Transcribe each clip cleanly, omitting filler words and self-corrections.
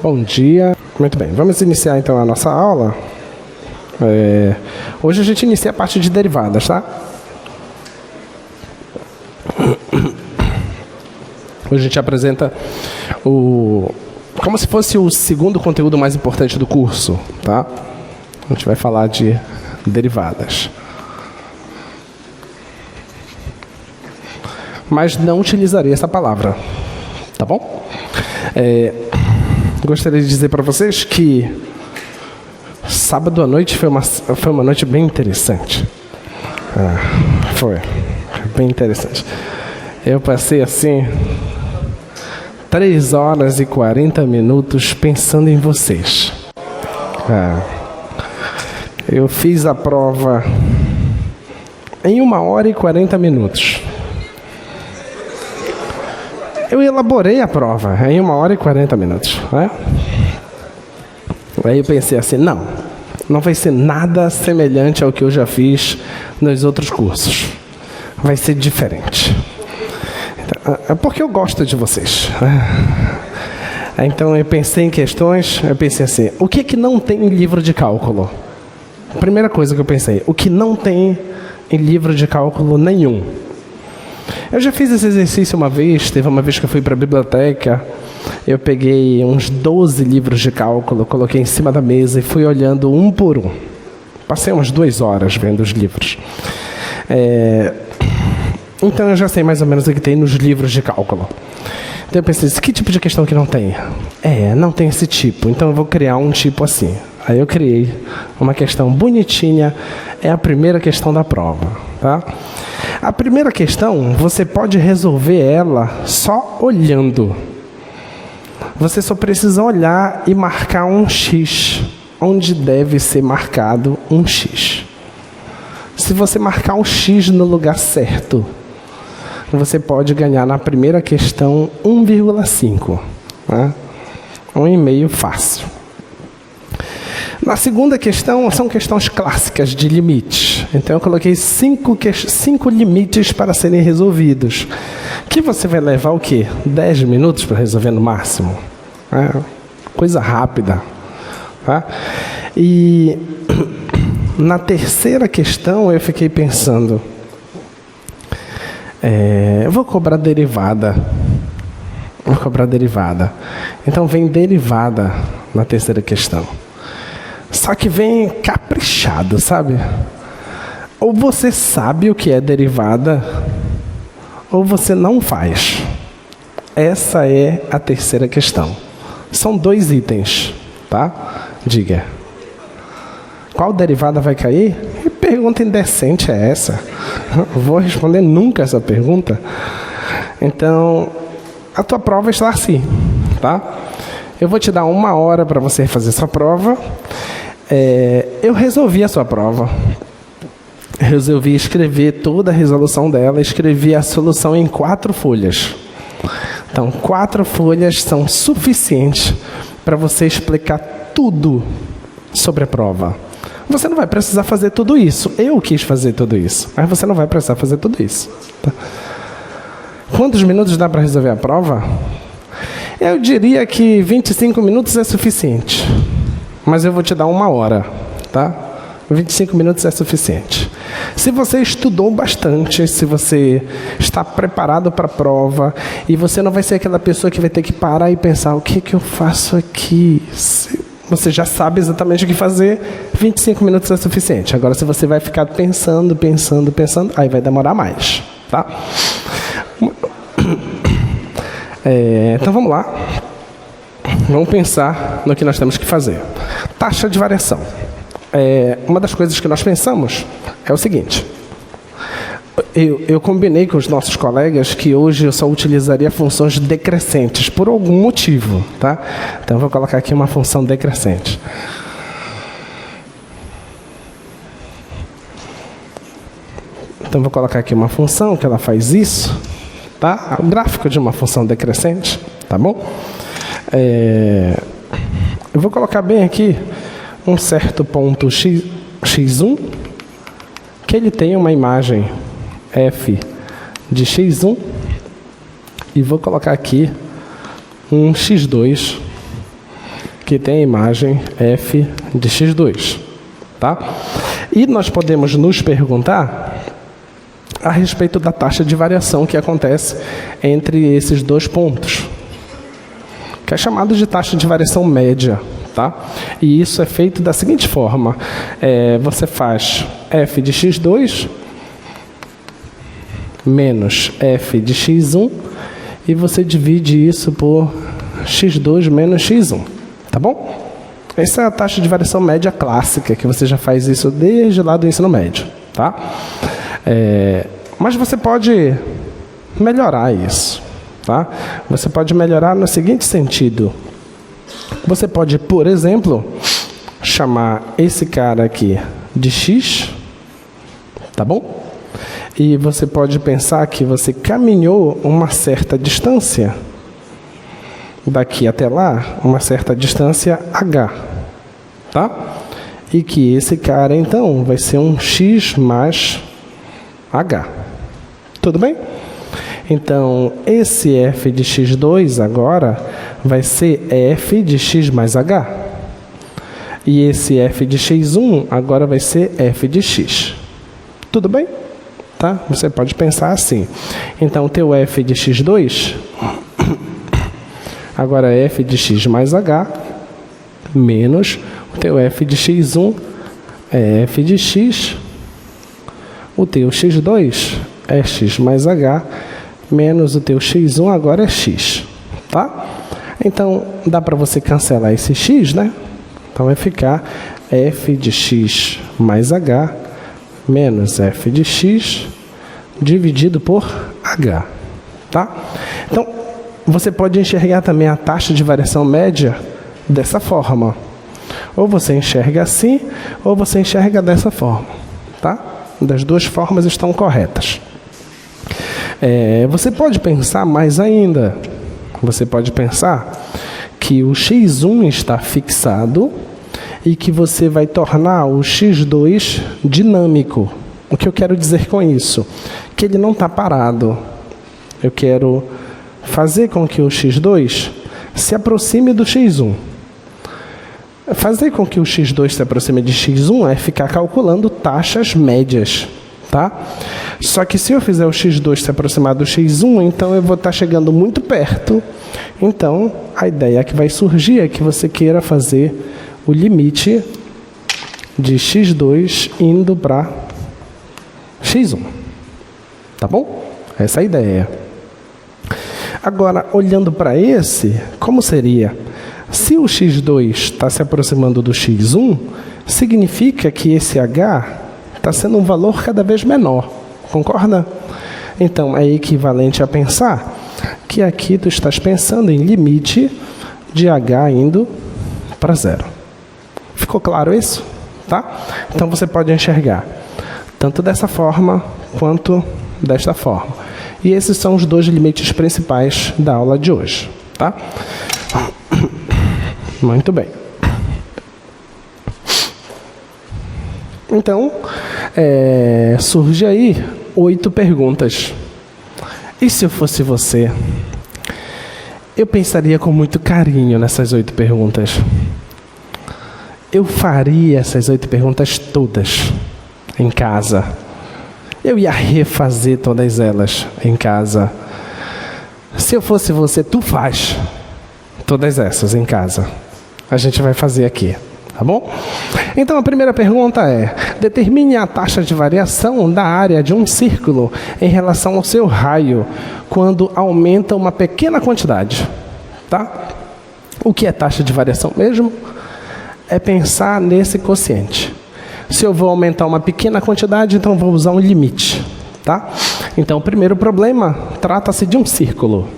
Bom dia. Muito bem, vamos iniciar então a nossa aula. Hoje a gente inicia a parte de derivadas, tá? Hoje a gente apresenta como se fosse o segundo conteúdo mais importante do curso, tá? A gente vai falar de derivadas. Mas não utilizarei essa palavra, tá bom? Gostaria de dizer para vocês que sábado à noite foi uma noite bem interessante. Foi bem interessante. Eu passei assim 3 horas e 40 minutos pensando em vocês. Eu fiz a prova em 1 hora e 40 minutos. Eu elaborei a prova em 1 hora e 40 minutos. Né? Aí eu pensei assim, não vai ser nada semelhante ao que eu já fiz nos outros cursos. Vai ser diferente. É porque eu gosto de vocês. Então eu pensei em questões, eu pensei assim, o que não tem em livro de cálculo? Primeira coisa que eu pensei, o que não tem em livro de cálculo nenhum? Eu já fiz esse exercício uma vez, teve uma vez que eu fui para a biblioteca, eu peguei uns 12 livros de cálculo, coloquei em cima da mesa e fui olhando um por um. Passei umas 2 horas vendo os livros. Então eu já sei mais ou menos o que tem nos livros de cálculo. Então eu pensei, que tipo de questão que não tem? Não tem esse tipo, então eu vou criar um tipo assim. Aí eu criei uma questão bonitinha, é a primeira questão da prova, tá? A primeira questão, você pode resolver ela só olhando. Você só precisa olhar e marcar um X, onde deve ser marcado um X. Se você marcar um X no lugar certo, você pode ganhar na primeira questão 1,5. Né? 1,5 fácil. Na segunda questão, são questões clássicas de limites. Então eu coloquei 5 limites para serem resolvidos. Que você vai levar o quê? 10 minutos para resolver no máximo. Coisa rápida. Tá? E na terceira questão eu fiquei pensando, eu vou cobrar derivada. Então vem derivada na terceira questão. Só que vem caprichado, sabe? Ou você sabe o que é derivada, ou você não faz. Essa é a terceira questão. São 2 itens, tá? Diga. Qual derivada vai cair? Que pergunta indecente é essa? Eu vou responder nunca essa pergunta. Então, a tua prova está assim, tá? Eu vou te dar 1 hora para você fazer sua prova. Eu resolvi a sua prova. Resolvi escrever toda a resolução dela. Escrevi a solução em 4 folhas. Então, 4 folhas são suficientes para você explicar tudo sobre a prova. Você não vai precisar fazer tudo isso. Eu quis fazer tudo isso, mas você não vai precisar fazer tudo isso. Tá? Quantos minutos dá para resolver a prova? Eu diria que 25 minutos é suficiente. Mas eu vou te dar 1 hora, tá? 25 minutos é suficiente. Se você estudou bastante, se você está preparado para a prova, e você não vai ser aquela pessoa que vai ter que parar e pensar, o que eu faço aqui? Você já sabe exatamente o que fazer, 25 minutos é suficiente. Agora, se você vai ficar pensando, aí vai demorar mais, tá? Então vamos lá. Vamos pensar no que nós temos que fazer. Taxa de variação. Uma das coisas que nós pensamos é o seguinte. Eu combinei com os nossos colegas que hoje eu só utilizaria funções decrescentes, por algum motivo, tá? Então eu vou colocar aqui uma função decrescente. Então eu vou colocar aqui uma função que ela faz isso, tá? O gráfico de uma função decrescente, tá bom? Eu vou colocar bem aqui um certo ponto x1, que ele tem uma imagem f de x1, e vou colocar aqui um x2, que tem a imagem f de x2, tá? E nós podemos nos perguntar a respeito da taxa de variação que acontece entre esses dois pontos, que é chamado de taxa de variação média, tá? E isso é feito da seguinte forma: você faz f de x2 menos f de x1 e você divide isso por x2 menos x1, tá bom? Essa é a taxa de variação média clássica, que você já faz isso desde lá do ensino médio, tá? Mas você pode melhorar isso, tá? Você pode melhorar no seguinte sentido: você pode, por exemplo, chamar esse cara aqui de x, tá bom? E você pode pensar que você caminhou uma certa distância, daqui até lá, uma certa distância h, tá? E que esse cara, então, vai ser um x mais h. Tudo bem? Então, esse f de x2 agora vai ser f de x mais h. E esse f de x1 agora vai ser f de x. Tudo bem? Tá? Você pode pensar assim. Então, o teu f de x2 agora é f de x mais h menos o teu f de x1 é f de x. O teu x2 é x mais h menos o teu x1 agora é x, tá? Então, dá para você cancelar esse x, né? Então, vai ficar f de x mais h menos f de x dividido por h, tá? Então, você pode enxergar também a taxa de variação média dessa forma. Ou você enxerga assim, ou você enxerga dessa forma, tá? Das duas formas estão corretas. Você pode pensar mais ainda. Você pode pensar que o x1 está fixado e que você vai tornar o x2 dinâmico. O que eu quero dizer com isso? Que ele não está parado. Eu quero fazer com que o x2 se aproxime do x1. Fazer com que o x2 se aproxime de x1 é ficar calculando taxas médias, tá? Só que se eu fizer o x2 se aproximar do x1, então eu vou estar chegando muito perto. Então, a ideia que vai surgir é que você queira fazer o limite de x2 indo para x1. Tá bom? Essa é a ideia. Agora, olhando para esse, como seria? Se o x2 está se aproximando do x1, significa que esse h está sendo um valor cada vez menor. Concorda? Então, é equivalente a pensar que aqui tu estás pensando em limite de h indo para zero. Ficou claro isso? Tá? Então, você pode enxergar tanto dessa forma quanto desta forma. E esses são os dois limites principais da aula de hoje. Tá? Muito bem. Então, surge aí 8 perguntas. E se eu fosse você? Eu pensaria com muito carinho nessas 8 perguntas. Eu faria essas 8 perguntas todas em casa. Eu ia refazer todas elas em casa. Se eu fosse você, tu faz todas essas em casa. A gente vai fazer aqui, tá bom? Então, a primeira pergunta é: determine a taxa de variação da área de um círculo em relação ao seu raio quando aumenta uma pequena quantidade, tá? O que é taxa de variação mesmo? É pensar nesse quociente. Se eu vou aumentar uma pequena quantidade, então vou usar um limite, tá? Então, o primeiro problema trata-se de um círculo.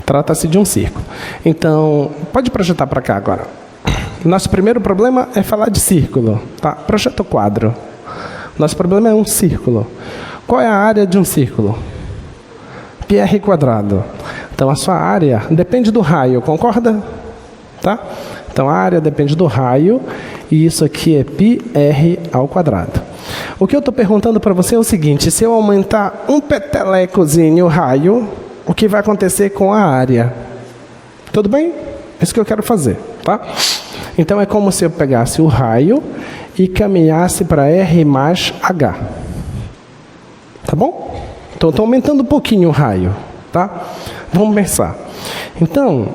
Trata-se de um círculo. Então, pode projetar para cá agora. Nosso primeiro problema é falar de círculo, tá? Projeta o quadro. Nosso problema é um círculo. Qual é a área de um círculo? πr². Então, a sua área depende do raio, concorda? tá? Então, a área depende do raio, e isso aqui é πr ao quadrado. O que eu estou perguntando para você é o seguinte: se eu aumentar um petelecozinho o raio, o que vai acontecer com a área? Tudo bem? É isso que eu quero fazer, tá? Então, é como se eu pegasse o raio e caminhasse para R mais H. Tá bom? Então, estou aumentando um pouquinho o raio, tá? Vamos pensar. Então,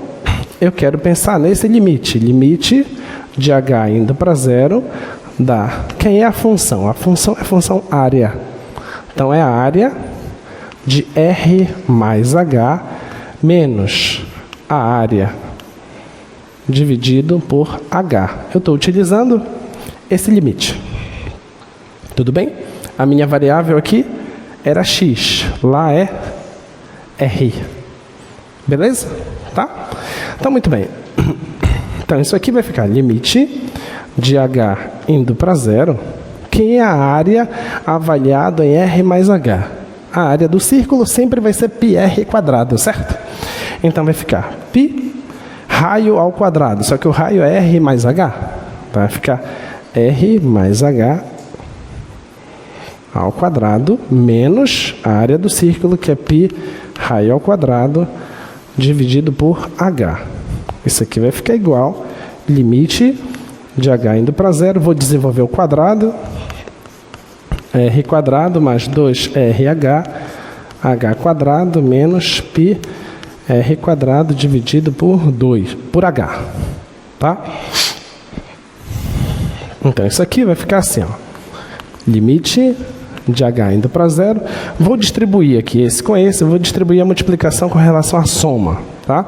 eu quero pensar nesse limite. Limite de H indo para zero dá... Quem é a função? A função é a função área. Então, é a área de R mais H menos a área dividido por H. Eu estou utilizando esse limite. Tudo bem? A minha variável aqui era x. Lá é R. Beleza? Tá? Então, muito bem. Então, isso aqui vai ficar limite de H indo para zero. Quem é a área avaliada em R mais H? A área do círculo sempre vai ser πr quadrado, certo? Então, vai ficar π raio ao quadrado. Só que o raio é R mais H. Vai ficar R mais H ao quadrado menos a área do círculo, que é π raio ao quadrado dividido por H. Isso aqui vai ficar igual limite de H indo para zero. Vou desenvolver o quadrado. R quadrado mais 2RH H quadrado menos π R quadrado dividido por 2, por H. Tá? Então, isso aqui vai ficar assim, ó. Limite de H indo para zero. Vou distribuir aqui esse com esse. Vou distribuir a multiplicação com relação à soma. Tá?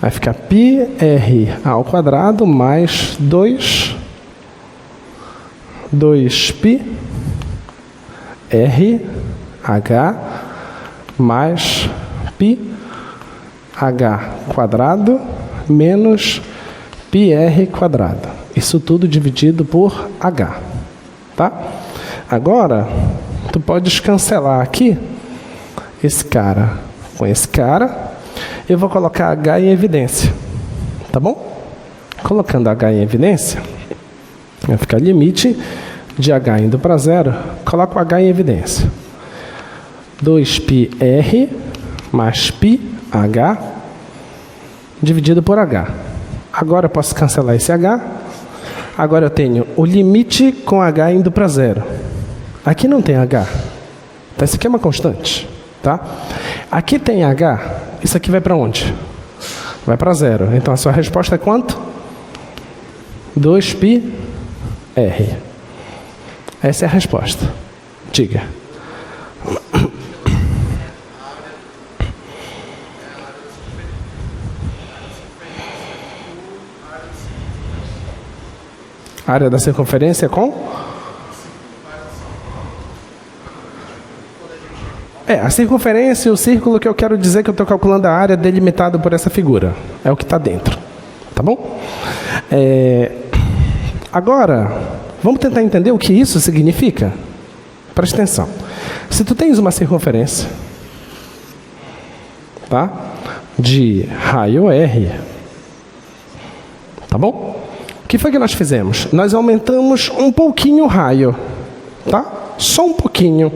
Vai ficar πr ao quadrado mais 2π r h mais π h quadrado menos πr quadrado. Isso tudo dividido por h. Tá? Agora, tu podes cancelar aqui esse cara com esse cara. Eu vou colocar h em evidência. Tá bom? Colocando h em evidência, vai ficar limite de h indo para zero. Coloco o h em evidência. 2πr mais πh dividido por h. Agora eu posso cancelar esse h. Agora eu tenho o limite com h indo para zero. Aqui não tem h. Então, isso aqui é uma constante. Tá? Aqui tem h. Isso aqui vai para onde? Vai para zero. Então, a sua resposta é quanto? 2πr. Essa é a resposta. Diga. Área da circunferência com? A circunferência e o círculo que eu quero dizer que eu estou calculando a área delimitado por essa figura. É o que está dentro. Tá bom? Agora, vamos tentar entender o que isso significa? Presta atenção. Se tu tens uma circunferência, tá? De raio R, tá bom? O que foi que nós fizemos? Nós aumentamos um pouquinho o raio, tá? Só um pouquinho.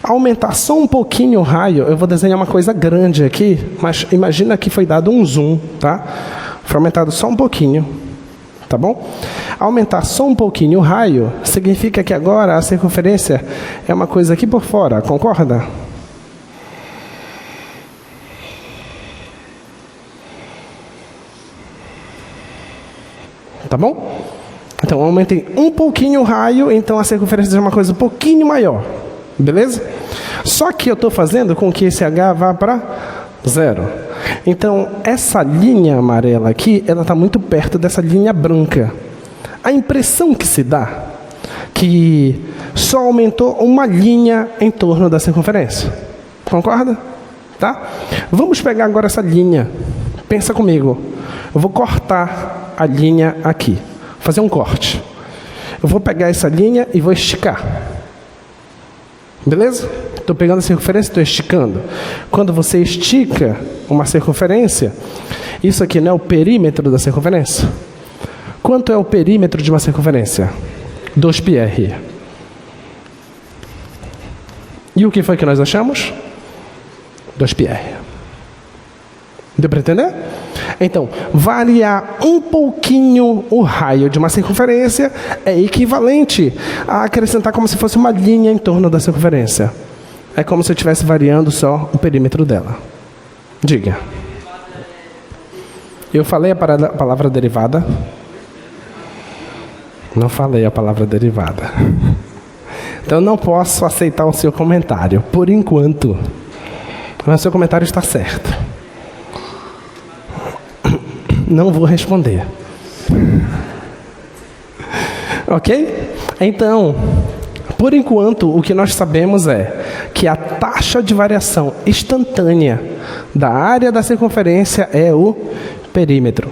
Aumentar só um pouquinho o raio, eu vou desenhar uma coisa grande aqui, mas imagina que foi dado um zoom, tá? Foi aumentado só um pouquinho, tá bom? Aumentar só um pouquinho o raio significa que agora a circunferência é uma coisa aqui por fora, concorda? Tá bom? Então, aumentei um pouquinho o raio, então a circunferência é uma coisa um pouquinho maior. Beleza? Só que eu estou fazendo com que esse H vá para zero. Então, essa linha amarela aqui, ela está muito perto dessa linha branca. A impressão que se dá que só aumentou uma linha em torno da circunferência. Concorda? Tá? Vamos pegar agora essa linha. Pensa comigo. Eu vou cortar a linha aqui. Fazer um corte. Eu vou pegar essa linha e vou esticar. Beleza? Estou pegando a circunferência e estou esticando. Quando você estica, uma circunferência, isso aqui não é o perímetro da circunferência? Quanto é o perímetro de uma circunferência? 2πr. E o que foi que nós achamos? 2πr. Deu para entender? Então, variar um pouquinho o raio de uma circunferência é equivalente a acrescentar como se fosse uma linha em torno da circunferência. É como se eu estivesse variando só o perímetro dela. Diga. Eu falei a palavra derivada? Não falei a palavra derivada. Então, eu não posso aceitar o seu comentário, por enquanto. Mas o seu comentário está certo. Não vou responder. Ok? Então, por enquanto, o que nós sabemos é que a taxa de variação instantânea da área da circunferência é o perímetro.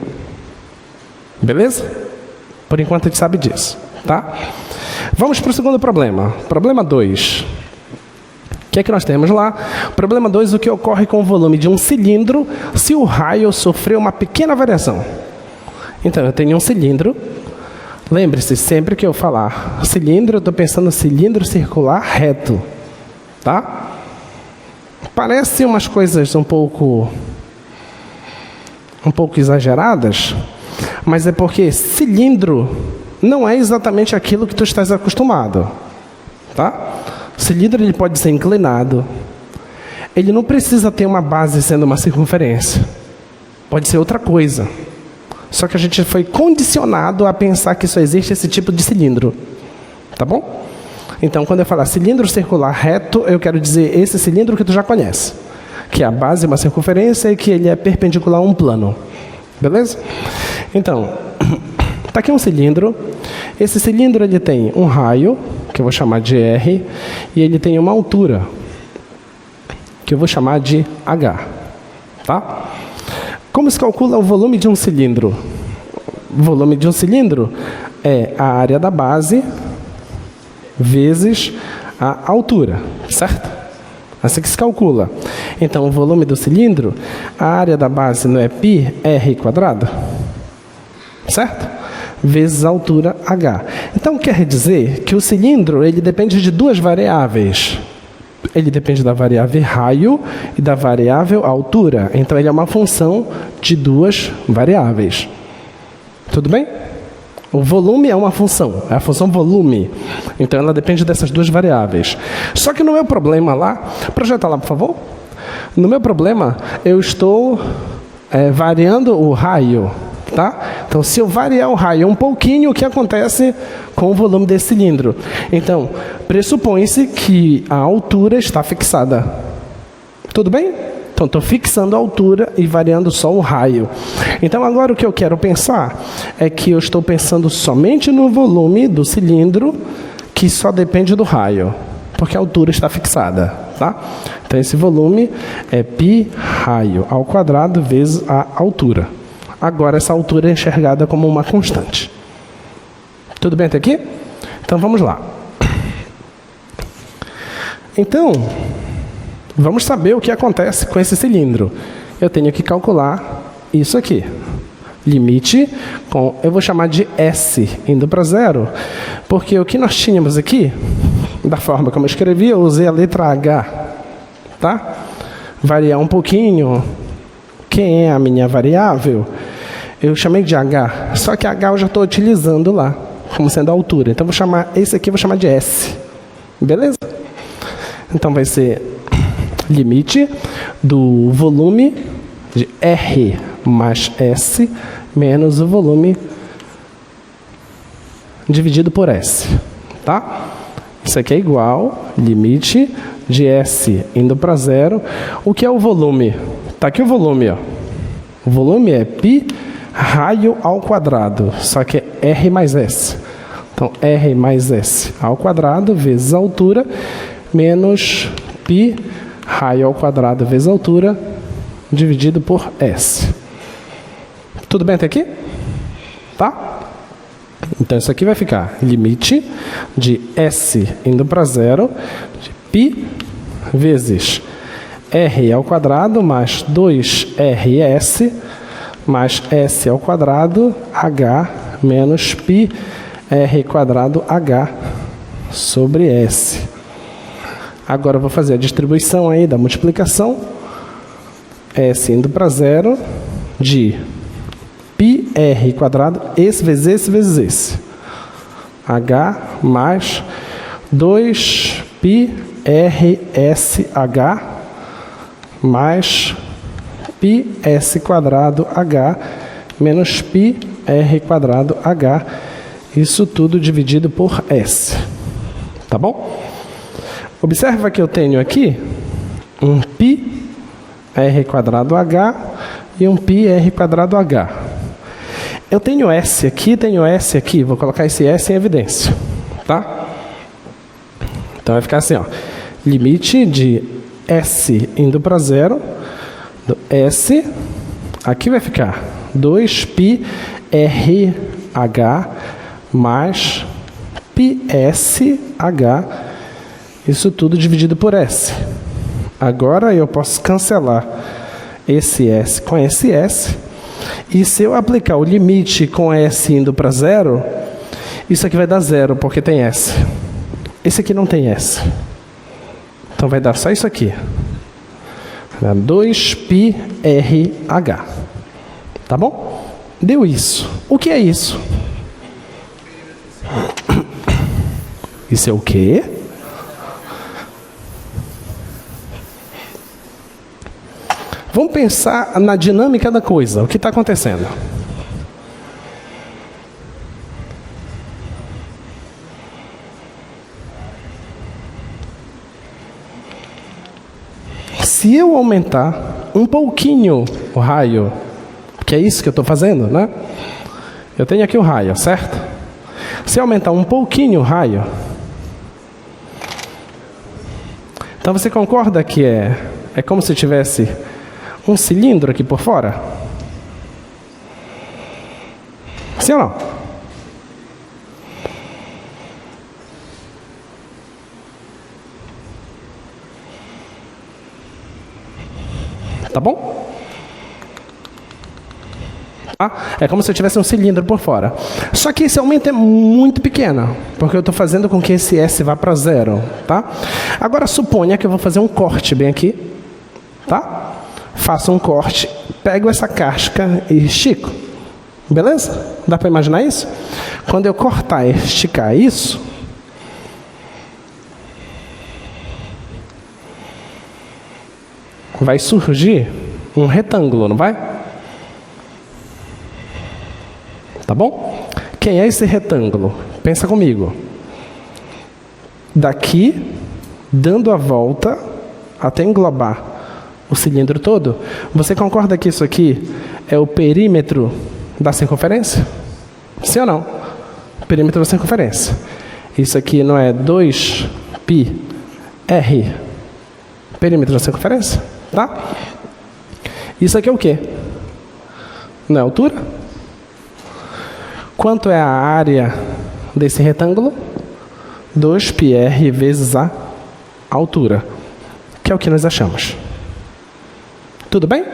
Beleza? Por enquanto a gente sabe disso, tá? Vamos para o segundo problema. Problema 2. O que é que nós temos lá? Problema 2, o que ocorre com o volume de um cilindro se o raio sofrer uma pequena variação. Então, eu tenho um cilindro. Lembre-se, sempre que eu falar cilindro, eu estou pensando no cilindro circular reto. Tá? Parece umas coisas um pouco exageradas, mas é porque cilindro não é exatamente aquilo que tu estás acostumado. Tá? O cilindro ele pode ser inclinado. Ele não precisa ter uma base sendo uma circunferência. Pode ser outra coisa. Só que a gente foi condicionado a pensar que só existe esse tipo de cilindro. Tá bom? Então, quando eu falar cilindro circular reto, eu quero dizer esse cilindro que tu já conhece. Que a base é uma circunferência e que ele é perpendicular a um plano. Beleza? Então, está aqui um cilindro. Esse cilindro ele tem um raio, que eu vou chamar de R, e ele tem uma altura, que eu vou chamar de H. Tá? Como se calcula o volume de um cilindro? O volume de um cilindro é a área da base vezes a altura, certo? Assim que se calcula. Então, o volume do cilindro, a área da base não é πr², certo? Vezes a altura h. Então, quer dizer que o cilindro ele depende de duas variáveis. Ele depende da variável raio e da variável altura. Então, ele é uma função de duas variáveis. Tudo bem? O volume é uma função, é a função volume. Então, ela depende dessas duas variáveis. Só que no meu problema lá, projeta lá, por favor. No meu problema, eu estou variando o raio. Tá? Então, se eu variar o raio um pouquinho, o que acontece com o volume desse cilindro? Então, pressupõe-se que a altura está fixada. Tudo bem? Então, estou fixando a altura e variando só o raio. Então, agora o que eu quero pensar é que eu estou pensando somente no volume do cilindro, que só depende do raio, porque a altura está fixada. Tá? Então, esse volume é π raio ao quadrado vezes a altura. Agora, essa altura é enxergada como uma constante. Tudo bem até aqui? Então, vamos lá. Então, vamos saber o que acontece com esse cilindro. Eu tenho que calcular isso aqui. Limite com, eu vou chamar de S, indo para zero, porque o que nós tínhamos aqui, da forma como eu escrevi, eu usei a letra H. Tá? Variar um pouquinho. Quem é a minha variável? Eu chamei de H, só que H eu já estou utilizando lá, como sendo a altura. Então, vou chamar esse aqui, vou chamar de S. Beleza? Então, vai ser limite do volume de R mais S menos o volume dividido por S. Tá? Isso aqui é igual limite de S indo para zero. O que é o volume? Está aqui o volume. Ó. O volume é π raio ao quadrado, só que é R mais S. Então, R mais S ao quadrado vezes a altura, menos π raio ao quadrado vezes a altura, dividido por S. Tudo bem até aqui? Tá? Então, isso aqui vai ficar limite de S indo para zero, de π vezes r ao quadrado mais 2rs mais s ao quadrado h menos π r quadrado h sobre s. Agora eu vou fazer a distribuição aí da multiplicação. S indo para zero de πr quadrado, esse vezes esse vezes esse. H mais 2πrsh mais πs quadrado h menos πr quadrado h. Isso tudo dividido por s. Tá bom? Observa que eu tenho aqui um π r quadrado h e um π r quadrado h. Eu tenho s aqui, vou colocar esse s em evidência, tá? Então vai ficar assim, ó, limite de s indo para zero, do s, aqui vai ficar 2π rh mais πsh, isso tudo dividido por s. Agora eu posso cancelar esse s com esse s. E se eu aplicar o limite com s indo para zero, isso aqui vai dar zero, porque tem s. Esse aqui não tem s. Então vai dar só isso aqui. 2πrh. Tá bom? Deu isso. O que é isso? Isso é o quê? Vamos pensar na dinâmica da coisa. O que está acontecendo? Se eu aumentar um pouquinho o raio, que é isso que eu estou fazendo, né? Eu tenho aqui o raio, certo? Se eu aumentar um pouquinho o raio, então você concorda que é como se tivesse um cilindro aqui por fora? Sim ou não? Tá bom? É como se eu tivesse um cilindro por fora. Só que esse aumento é muito pequeno, porque eu estou fazendo com que esse S vá para zero, tá? Agora suponha que eu vou fazer um corte bem aqui, tá? Faço um corte, pego essa casca e estico. Beleza? Dá para imaginar isso? Quando eu cortar e esticar isso, vai surgir um retângulo, não vai? Tá bom? Quem é esse retângulo? Pensa comigo. Daqui, dando a volta até englobar o cilindro todo, você concorda que isso aqui é o perímetro da circunferência? Sim ou não? Perímetro da circunferência. Isso aqui não é 2πr, perímetro da circunferência? Tá? Isso aqui é o quê? Não é a altura? Quanto é a área desse retângulo? 2πr vezes a altura, que é o que nós achamos. Tudo bem?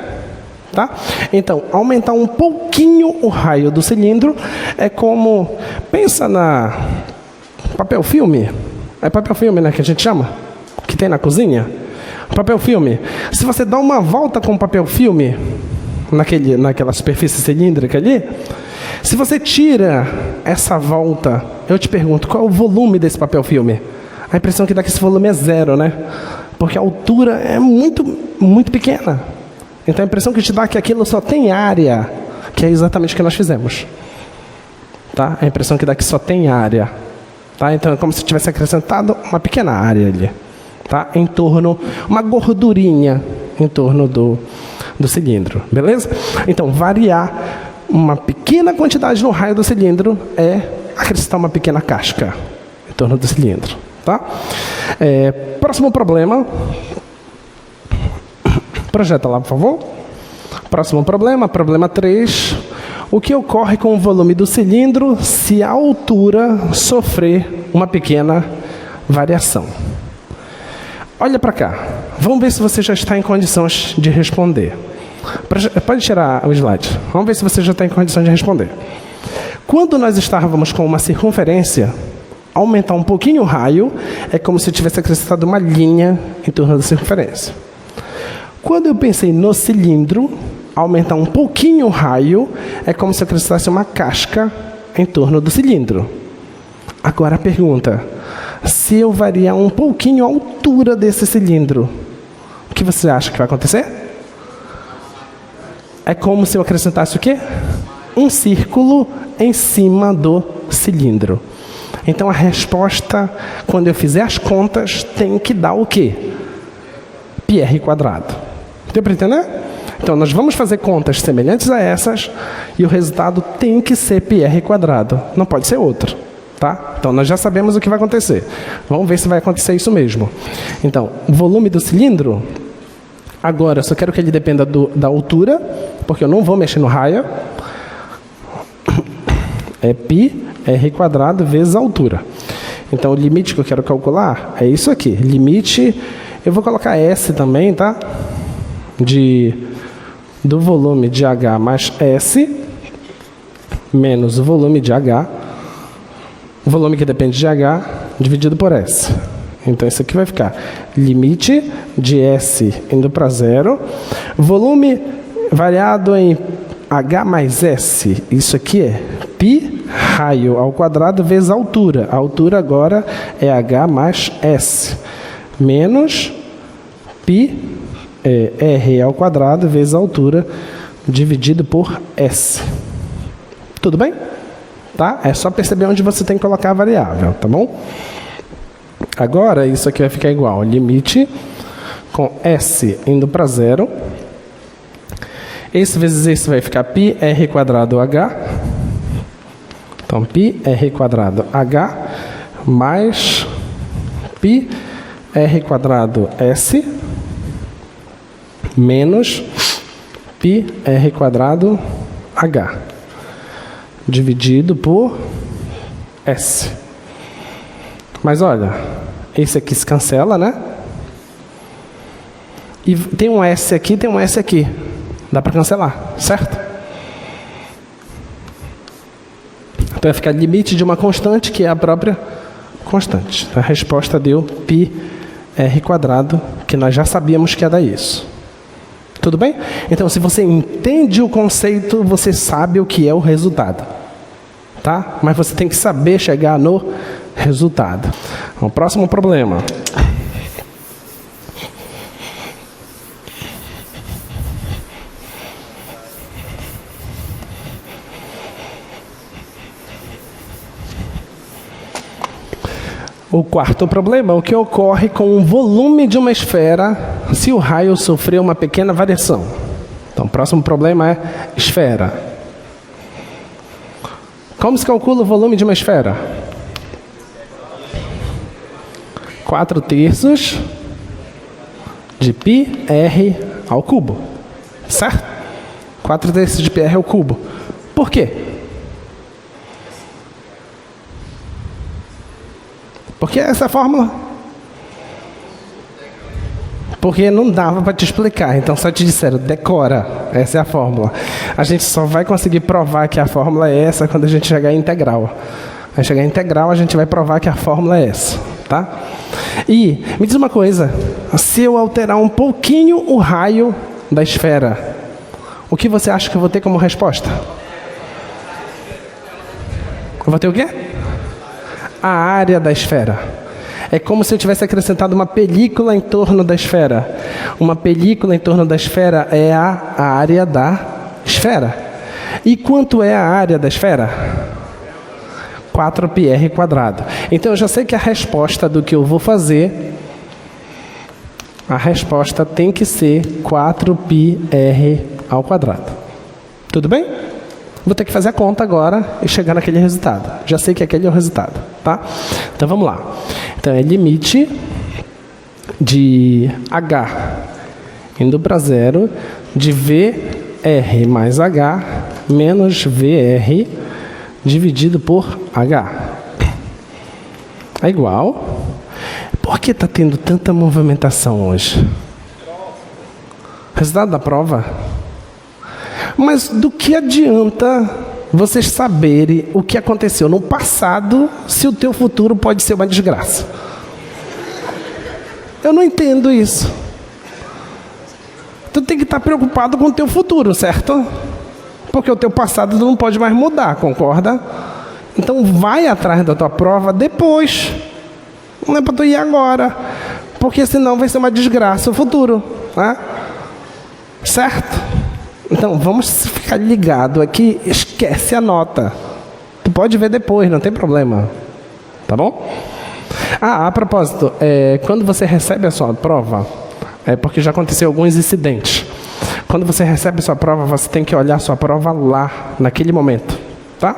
Tá? Então, aumentar um pouquinho o raio do cilindro é como... Pensa na papel filme. É papel filme, né, que a gente chama? Que tem na cozinha. Papel filme. Se você dá uma volta com papel filme naquela superfície cilíndrica ali, se você tira essa volta, eu te pergunto, qual é o volume desse papel filme? A impressão que dá que esse volume é zero, né? Porque a altura é muito, muito pequena. Então a impressão que te dá é que aquilo só tem área, que é exatamente o que nós fizemos. Tá? A impressão que dá é que só tem área. Tá? Então é como se tivesse acrescentado uma pequena área ali. Tá? Em torno, uma gordurinha em torno do cilindro. Beleza? Então variar uma pequena quantidade no raio do cilindro é acrescentar uma pequena casca em torno do cilindro. Tá? Próximo problema. Projeta lá, por favor. Próximo problema, problema 3. O que ocorre com o volume do cilindro se a altura sofrer uma pequena variação? Olha para cá. Vamos ver se você já está em condições de responder. Pode tirar o slide. Vamos ver se você já está em condições de responder. Quando nós estávamos com uma circunferência, aumentar um pouquinho o raio é como se eu tivesse acrescentado uma linha em torno da circunferência. Quando eu pensei no cilindro, aumentar um pouquinho o raio é como se eu acrescentasse uma casca em torno do cilindro. Agora a pergunta: se eu variar um pouquinho a altura desse cilindro, o que você acha que vai acontecer? É como se eu acrescentasse o quê? Um círculo em cima do cilindro. Então a resposta, quando eu fizer as contas, tem que dar o quê? πr quadrado. Deu para entender? Então nós vamos fazer contas semelhantes a essas e o resultado tem que ser πr quadrado. Não pode ser outro. Tá? Então nós já sabemos o que vai acontecer. Vamos ver se vai acontecer isso mesmo. Então, o volume do cilindro, agora eu só quero que ele dependa da altura, porque eu não vou mexer no raio. É πr quadrado vezes a altura. Então o limite que eu quero calcular é isso aqui. Limite, eu vou colocar S também, tá? Do volume de H mais S menos o volume de H. O volume que depende de H dividido por S. Então isso aqui vai ficar limite de S indo para zero. Volume variado em H mais S. Isso aqui é π raio ao quadrado vezes a altura. A altura agora é H mais S. Menos π R ao quadrado vezes a altura dividido por S. Tudo bem? Tá? É só perceber onde você tem que colocar a variável, tá bom? Agora, isso aqui vai ficar igual. Limite com S indo para zero. Esse vezes esse vai ficar πr quadrado H. Então, πr quadrado H mais πr quadrado S menos πr quadrado H dividido por S. Mas olha, esse aqui se cancela, né? E tem um S aqui, tem um S aqui. Dá para cancelar, certo? Então vai ficar limite de uma constante, que é a própria constante. A resposta deu πr quadrado, que nós já sabíamos que ia dar isso. Tudo bem? Então, se você entende o conceito, você sabe o que é o resultado. Tá? Mas você tem que saber chegar no resultado. O próximo problema. O quarto problema é o que ocorre com o volume de uma esfera se o raio sofrer uma pequena variação. Então, o próximo problema é esfera. Como se calcula o volume de uma esfera? 4/3 de πr ao cubo. Certo? 4/3 de πr ao cubo. Por quê? Porque essa fórmula? Porque não dava para te explicar, então só te disseram, decora, essa é a fórmula. A gente só vai conseguir provar que a fórmula é essa quando a gente chegar em integral. Vai chegar em integral, a gente vai provar que a fórmula é essa, tá? E me diz uma coisa, se eu alterar um pouquinho o raio da esfera, o que você acha que eu vou ter como resposta? Eu vou ter o quê? A área da esfera. É como se eu tivesse acrescentado uma película em torno da esfera. Uma película em torno da esfera é a área da esfera. E quanto é a área da esfera? 4πr quadrado. Então eu já sei que a resposta do que eu vou fazer, a resposta tem que ser 4πr ao quadrado. Tudo bem? Vou ter que fazer a conta agora e chegar naquele resultado. Já sei que aquele é o resultado, tá? Então vamos lá. Então é limite de H indo para zero de VR mais H menos VR dividido por H. É igual. Por que está tendo tanta movimentação hoje? Resultado da prova. Mas do que adianta vocês saberem o que aconteceu no passado se o teu futuro pode ser uma desgraça? Eu não entendo isso. Tu tem que estar preocupado com o teu futuro, certo? Porque o teu passado tu não pode mais mudar, concorda? Então vai atrás da tua prova depois. Não é para tu ir agora. Porque senão vai ser uma desgraça o futuro, né? Certo? Então vamos ficar ligado aqui. Esquece a nota. Tu pode ver depois, não tem problema. Tá bom? A propósito, quando você recebe a sua prova, porque já aconteceu alguns incidentes. Quando você recebe a sua prova, você tem que olhar a sua prova lá, naquele momento, tá?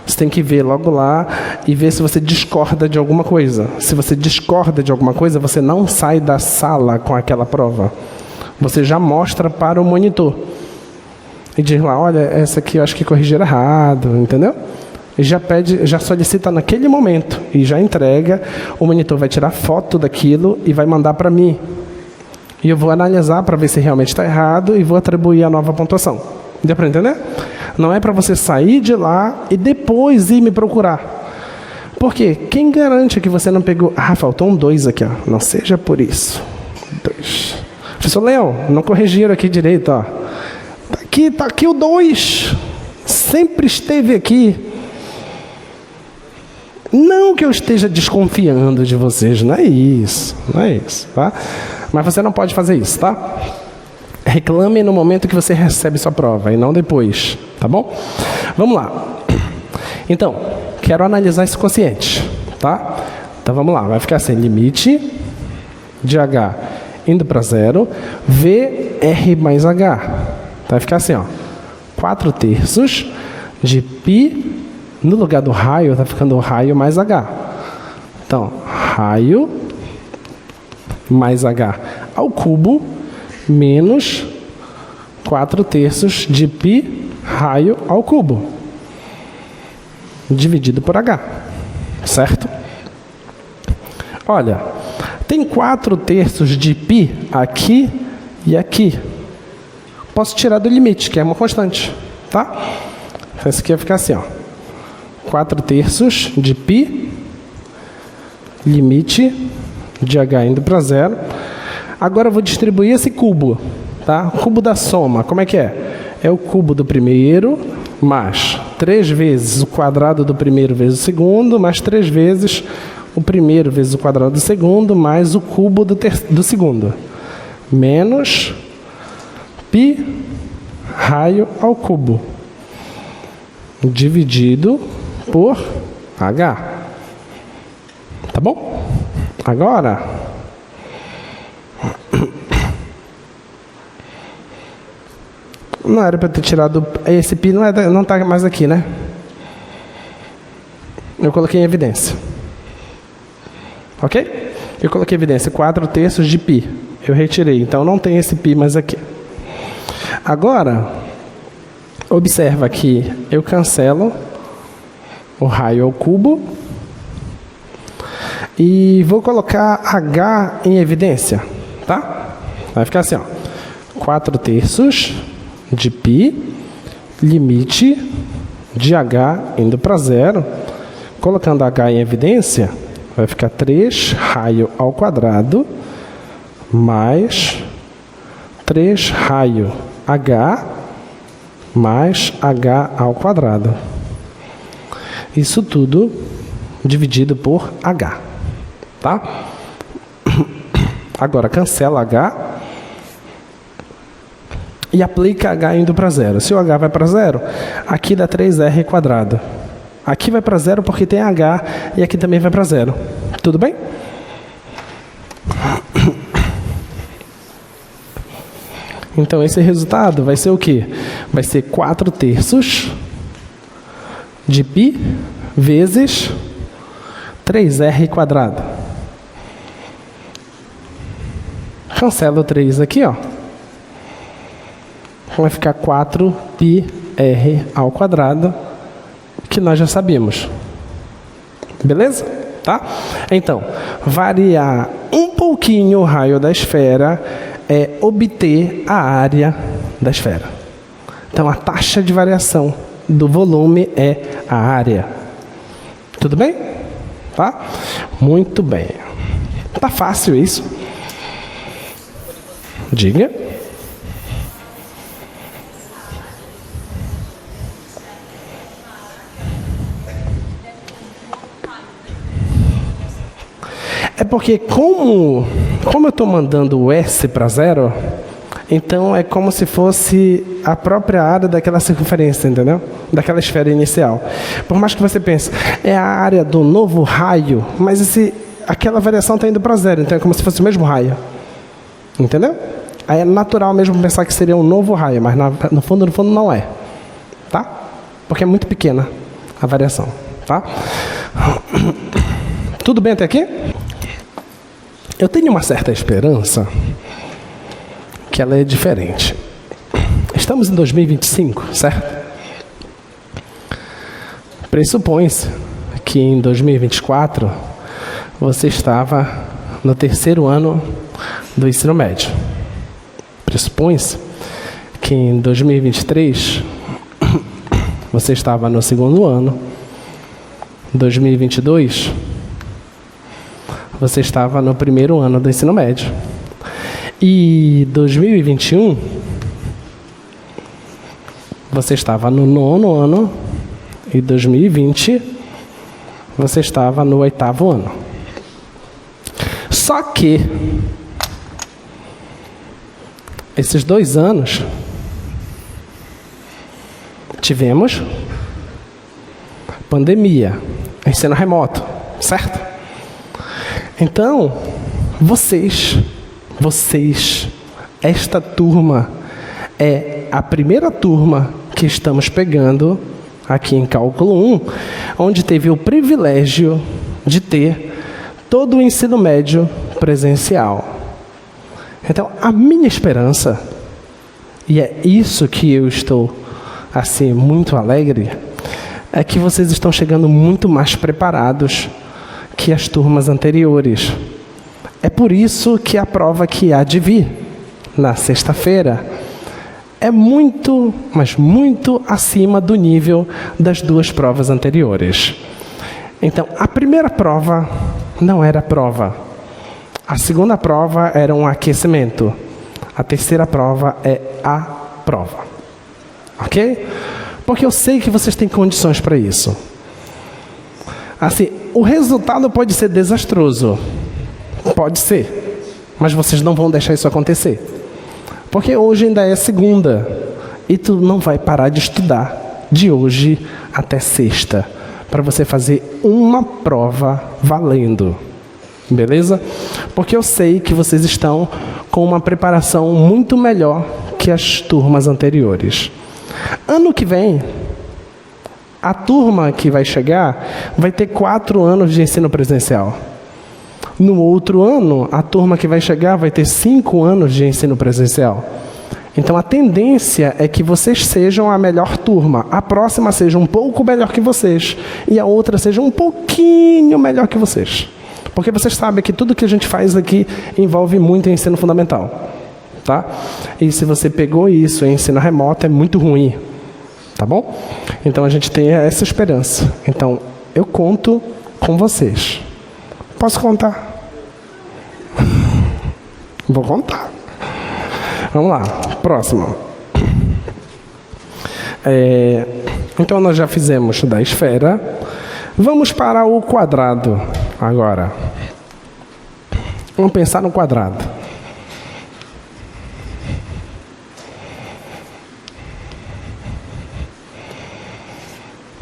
Você tem que ver logo lá e ver se você discorda de alguma coisa. Se você discorda de alguma coisa, você não sai da sala com aquela prova. Você já mostra para o monitor. E diz lá, olha, essa aqui eu acho que corrigiram errado, entendeu? E já pede, já solicita naquele momento e já entrega. O monitor vai tirar foto daquilo e vai mandar para mim. E eu vou analisar para ver se realmente está errado e vou atribuir a nova pontuação. Deu para entender? Não é para você sair de lá e depois ir me procurar. Por quê? Quem garante que você não pegou... Ah, faltou um 2 aqui, ó. Não seja por isso. 2. Professor Leão, não corrigiram aqui direito, ó. Tá aqui o 2. Sempre esteve aqui. Não que eu esteja desconfiando de vocês, não é isso, tá? Mas você não pode fazer isso, tá? Reclame no momento que você recebe sua prova e não depois, tá bom? Vamos lá. Então, quero analisar esse quociente, tá? Então vamos lá, vai ficar assim, limite de H indo para 0, VR mais H. Vai ficar assim, ó, 4/3 de π. No lugar do raio, está ficando o raio mais H. Então, raio mais H ao cubo menos 4/3 de π raio ao cubo. Dividido por H. Certo? Olha, tem 4/3 de π aqui e aqui. Posso tirar do limite, que é uma constante. Tá? Então, isso aqui vai ficar assim, ó. 4/3 de π, limite de H indo para 0. Agora eu vou distribuir esse cubo, tá? O cubo da soma, como é que é? É o cubo do primeiro, mais 3 vezes o quadrado do primeiro vezes o segundo, mais 3 vezes o primeiro vezes o quadrado do segundo, mais o cubo do segundo. Menos π raio ao cubo, dividido por H. Tá bom? Agora, não era para ter tirado esse π, não está mais aqui, né? Eu coloquei em evidência. Ok? Eu coloquei em evidência 4/3 de π. Eu retirei, então não tem esse π mais aqui. Agora, observa que eu cancelo o raio ao cubo e vou colocar H em evidência, tá? Vai ficar assim, ó, 4/3 de π, limite de H indo para 0, colocando H em evidência, vai ficar 3 raio ao quadrado mais 3 raio H mais H ao quadrado. Isso tudo dividido por H, tá? Agora cancela H e aplica H indo para 0. Se o H vai para 0, aqui dá 3R quadrado. Aqui vai para 0 porque tem H e aqui também vai para 0. Tudo bem? Então esse resultado vai ser o quê? Vai ser 4/3 de π vezes 3R quadrado. Cancela o 3 aqui, ó. Vai ficar 4πr ao quadrado, que nós já sabíamos. Beleza? Tá? Então, variar um pouquinho o raio da esfera é obter a área da esfera. Então, a taxa de variação do volume é a área. Tudo bem? Tá? Muito bem. Tá fácil isso? Diga. É porque como eu estou mandando o S para zero, então é como se fosse a própria área daquela circunferência, entendeu? Daquela esfera inicial. Por mais que você pense, é a área do novo raio, mas aquela variação está indo para zero, então é como se fosse o mesmo raio. Entendeu? Aí é natural mesmo pensar que seria um novo raio, mas no fundo não é. Tá? Porque é muito pequena a variação. Tá? Tudo bem até aqui? Eu tenho uma certa esperança que ela é diferente. Estamos em 2025, certo? Pressupõe-se que em 2024 você estava no terceiro ano do ensino médio. Pressupõe-se que em 2023 você estava no segundo ano. 2022 você estava no primeiro ano do ensino médio. E 2021 você estava no nono ano. E 2020 você estava no oitavo ano. Só que esses 2 anos tivemos pandemia, ensino remoto, certo? Então, vocês, esta turma é a primeira turma que estamos pegando aqui em Cálculo 1, onde teve o privilégio de ter todo o ensino médio presencial. Então, a minha esperança, e é isso que eu estou, assim, muito alegre, é que vocês estão chegando muito mais preparados que as turmas anteriores. É por isso que a prova que há de vir, na sexta-feira, é muito, mas muito acima do nível das 2 provas anteriores. Então, a primeira prova não era prova. A segunda prova era um aquecimento. A terceira prova é a prova. Ok? Porque eu sei que vocês têm condições para isso. Assim, o resultado pode ser desastroso. Pode ser. Mas vocês não vão deixar isso acontecer. Porque hoje ainda é segunda. E tu não vai parar de estudar de hoje até sexta. Para você fazer uma prova valendo. Beleza? Porque eu sei que vocês estão com uma preparação muito melhor que as turmas anteriores. Ano que vem, a turma que vai chegar vai ter 4 anos de ensino presencial. No outro ano, a turma que vai chegar vai ter 5 anos de ensino presencial. Então, a tendência é que vocês sejam a melhor turma. A próxima seja um pouco melhor que vocês. E a outra seja um pouquinho melhor que vocês. Porque vocês sabem que tudo que a gente faz aqui envolve muito ensino fundamental. Tá? E se você pegou isso em ensino remoto, é muito ruim. Tá bom? Então, a gente tem essa esperança. Então, eu conto com vocês. Posso contar? Vou contar. Vamos lá. Próximo. Então, nós já fizemos da esfera. Vamos para o quadrado agora. Vamos pensar no quadrado.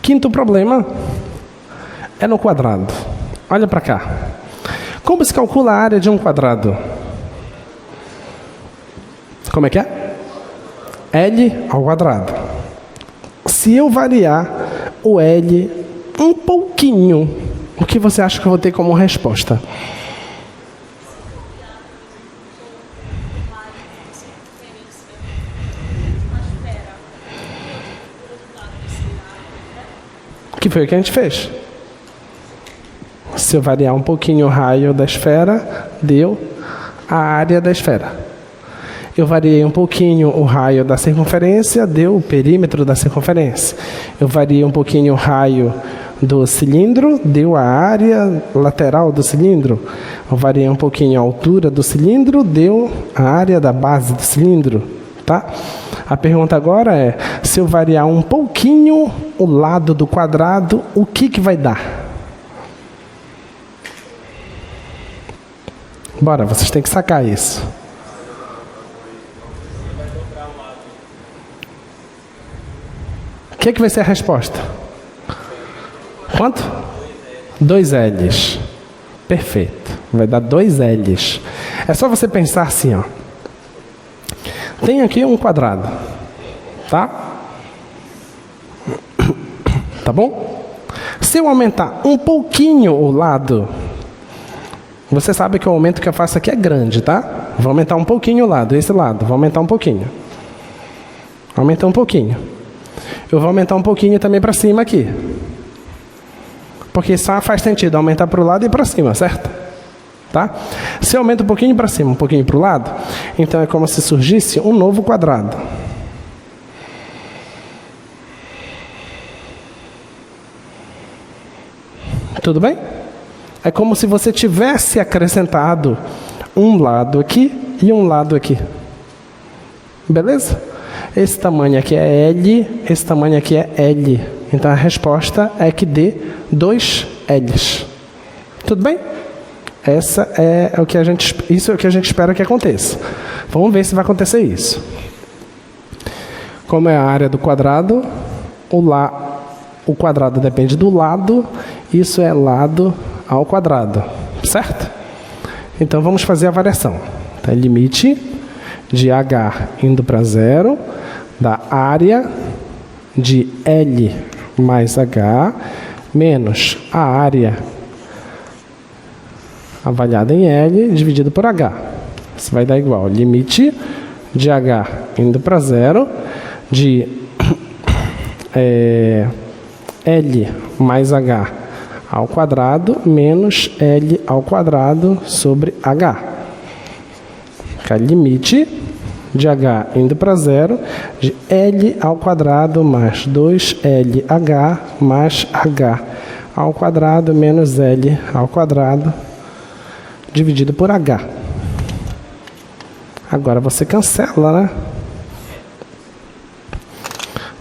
Quinto problema é no quadrado. Olha para cá. Como se calcula a área de um quadrado? Como é que é? L ao quadrado. Se eu variar o L um pouquinho, o que você acha que eu vou ter como resposta? Que foi o que a gente fez. Se eu variar um pouquinho o raio da esfera, deu a área da esfera. Eu variei um pouquinho o raio da circunferência, deu o perímetro da circunferência. Eu variei um pouquinho o raio do cilindro, deu a área lateral do cilindro. Eu variei um pouquinho a altura do cilindro, deu a área da base do cilindro, tá? A pergunta agora é, se eu variar um pouquinho o lado do quadrado, o que vai dar? Bora, vocês têm que sacar isso. O que vai ser a resposta? Quanto? 2 L's. Perfeito. Vai dar 2 L's. É só você pensar assim, ó. Tem aqui um quadrado. Tá? Tá bom? Se eu aumentar um pouquinho o lado, você sabe que o aumento que eu faço aqui é grande, tá? Vou aumentar um pouquinho o lado, esse lado. Vou aumentar um pouquinho. Aumenta um pouquinho. Eu vou aumentar um pouquinho também para cima aqui. Porque só faz sentido aumentar para o lado e para cima, certo? Tá? Se eu aumento um pouquinho para cima, um pouquinho para o lado, então é como se surgisse um novo quadrado. Tudo bem? É como se você tivesse acrescentado um lado aqui e um lado aqui. Beleza? Esse tamanho aqui é L, esse tamanho aqui é L. Então a resposta é que dê 2 L's. Tudo bem? Isso é o que a gente espera que aconteça. Vamos ver se vai acontecer isso. Como é a área do quadrado, o quadrado depende do lado, isso é lado ao quadrado, certo? Então vamos fazer a variação. Tá? Limite de H indo para 0, da área de L mais H, menos a área avaliada em L, dividido por H. Isso vai dar igual, limite de H indo para 0, de L mais H ao quadrado, menos L ao quadrado sobre H. Fica limite de H indo para 0, de L ao quadrado mais 2LH mais H ao quadrado menos L ao quadrado, dividido por H. Agora você cancela, né?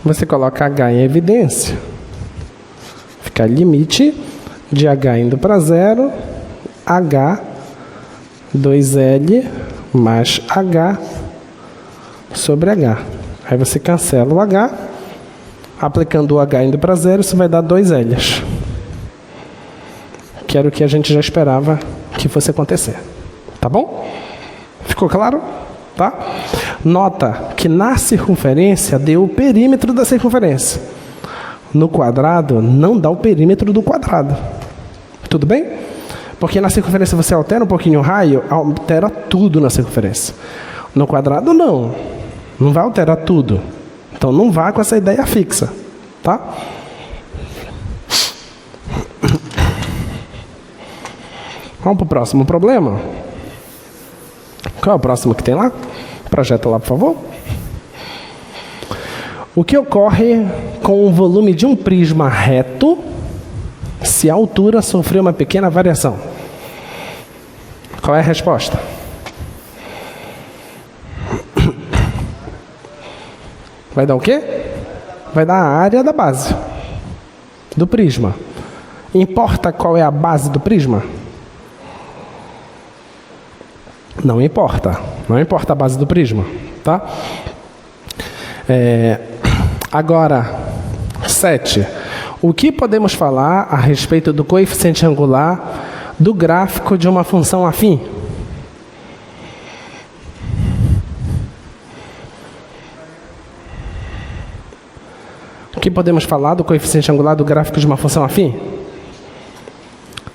Você coloca H em evidência. Fica limite de H indo para 0, H, 2L mais H sobre H. Aí você cancela o H, aplicando o H indo para 0, isso vai dar 2 L's. Que era o que a gente já esperava que fosse acontecer. Tá bom? Ficou claro? Tá? Nota que na circunferência deu o perímetro da circunferência. No quadrado não dá o perímetro do quadrado. Tudo bem? Porque na circunferência você altera um pouquinho o raio, altera tudo na circunferência. No quadrado não. Não vai alterar tudo. Então não vá com essa ideia fixa. Tá? Vamos para o próximo problema. Qual é o próximo que tem lá? Projeta lá, por favor. O que ocorre com o volume de um prisma reto se a altura sofrer uma pequena variação? Qual é a resposta? Vai dar o quê? Vai dar a área da base do prisma. Importa qual é a base do prisma? Não importa. Não importa a base do prisma. Tá? Agora, 7. O que podemos falar a respeito do coeficiente angular do gráfico de uma função afim? O que podemos falar do coeficiente angular do gráfico de uma função afim?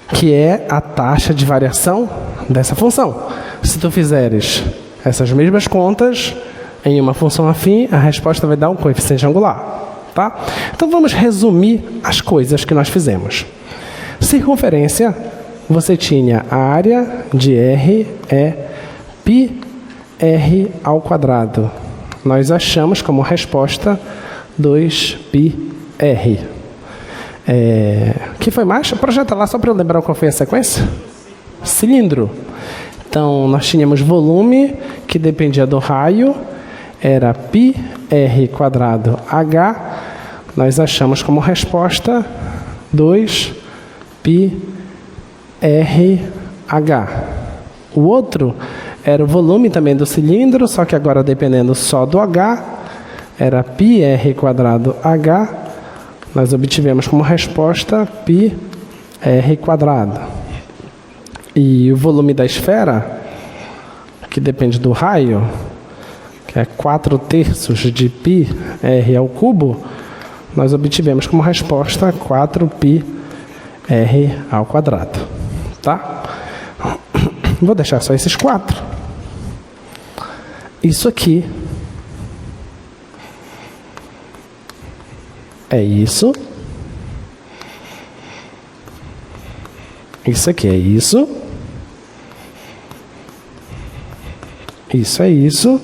Que é a taxa de variação dessa função. Se tu fizeres essas mesmas contas em uma função afim, a resposta vai dar um coeficiente angular. Tá? Então vamos resumir as coisas que nós fizemos. Circunferência, você tinha a área de R é π r ao quadrado. Nós achamos como resposta 2πr. Que foi mais? Projeta lá só para eu lembrar qual foi a sequência. Cilindro. Então, nós tínhamos volume, que dependia do raio, era πr quadrado h. Nós achamos como resposta 2πrh. O outro era o volume também do cilindro, só que agora dependendo só do h, era πr quadrado h. Nós obtivemos como resposta πr quadrado. E o volume da esfera, que depende do raio, que é 4/3 de πr ao cubo, nós obtivemos como resposta 4πr ao quadrado. Tá? Vou deixar só esses 4. Isso aqui é isso. Isso aqui é isso. Isso é isso.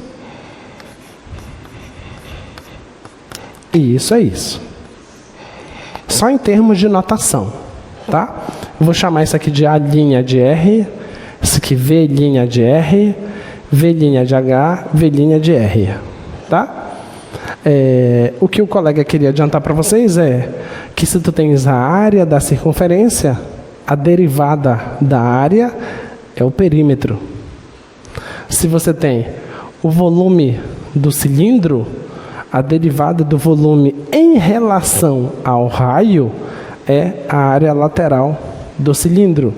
E isso é isso. Só em termos de notação, tá? Eu vou chamar isso aqui de A' de R, isso aqui V' de R, V' de H, V' de R, tá? O que o colega queria adiantar para vocês é que se tu tens a área da circunferência, a derivada da área é o perímetro. Se você tem o volume do cilindro, a derivada do volume em relação ao raio é a área lateral do cilindro.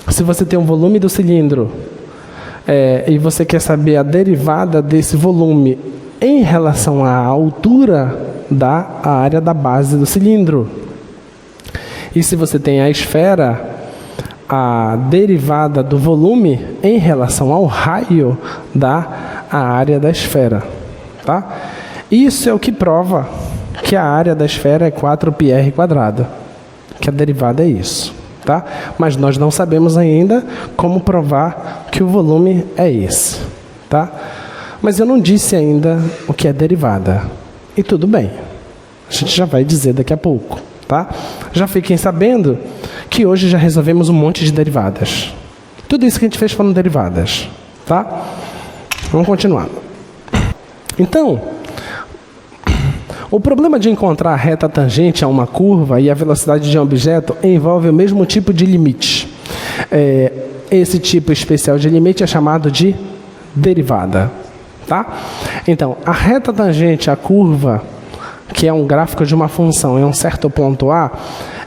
Se você tem um volume do cilindro e você quer saber a derivada desse volume em relação à altura da área da base do cilindro. E se você tem a esfera, a derivada do volume em relação ao raio dá a área da esfera. Tá? Isso é o que prova que a área da esfera é 4πr quadrado, que a derivada é isso. Tá? Mas nós não sabemos ainda como provar que o volume é esse. Tá? Mas eu não disse ainda o que é derivada. E tudo bem. A gente já vai dizer daqui a pouco. Tá? Já fiquem sabendo que hoje já resolvemos um monte de derivadas. Tudo isso que a gente fez foram derivadas. Tá? Vamos continuar. Então, o problema de encontrar a reta tangente a uma curva e a velocidade de um objeto envolve o mesmo tipo de limite. Esse tipo especial de limite é chamado de derivada. Tá? Então, a reta tangente à curva, que é um gráfico de uma função em um certo ponto A,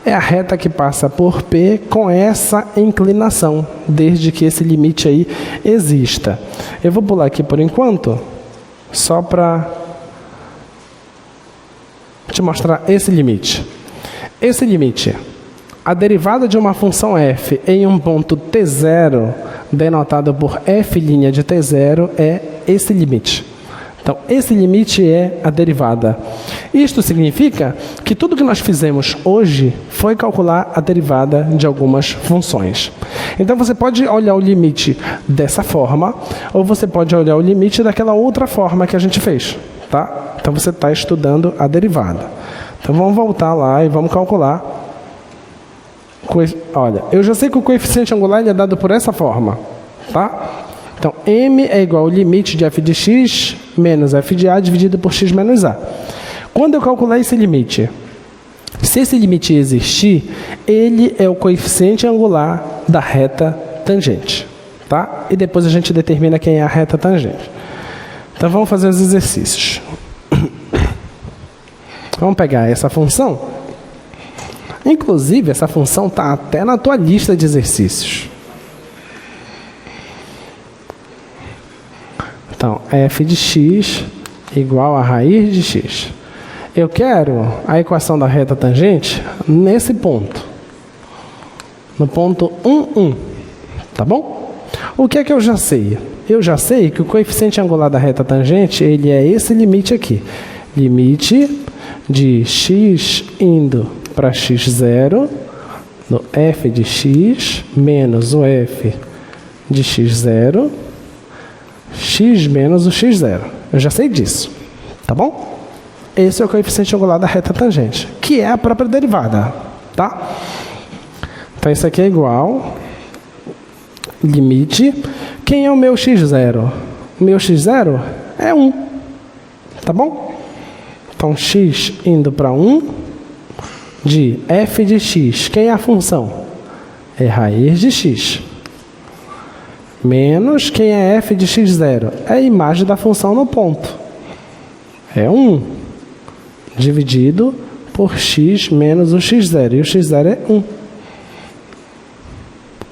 é a reta que passa por P com essa inclinação, desde que esse limite aí exista. Eu vou pular aqui por enquanto, só para te mostrar esse limite. Esse limite, a derivada de uma função f em um ponto t0, denotado por f' de t0, é esse limite. Então, esse limite é a derivada. Isto significa que tudo que nós fizemos hoje foi calcular a derivada de algumas funções. Então, você pode olhar o limite dessa forma, ou você pode olhar o limite daquela outra forma que a gente fez. Tá? Então, você está estudando a derivada. Então, vamos voltar lá e vamos calcular. Olha, eu já sei que o coeficiente angular ele é dado por essa forma. Tá? Então, m é igual ao limite de f de x menos f de a dividido por x menos a. Quando eu calcular esse limite, se esse limite existir, ele é o coeficiente angular da reta tangente. Tá? E depois a gente determina quem é a reta tangente. Então, vamos fazer os exercícios. Vamos pegar essa função. Inclusive, essa função está até na tua lista de exercícios. Então, f de x igual a raiz de x. Eu quero a equação da reta tangente nesse ponto. No ponto 1, 1. Tá bom? O que é que eu já sei? Eu já sei que o coeficiente angular da reta tangente, ele é esse limite aqui. Limite de x indo para x0, no f de x, menos o f de x0, x menos o x0. Eu já sei disso, tá bom? Esse é o coeficiente angular da reta tangente, que é a própria derivada, tá? Então, isso aqui é igual, limite, quem é o meu x0? O meu x0 é 1, tá bom? Então, x indo para 1, de f de x, quem é a função? É raiz de x. Menos, quem é f de x0? É a imagem da função no ponto. É 1, dividido por x menos o x0, e o x0 é 1.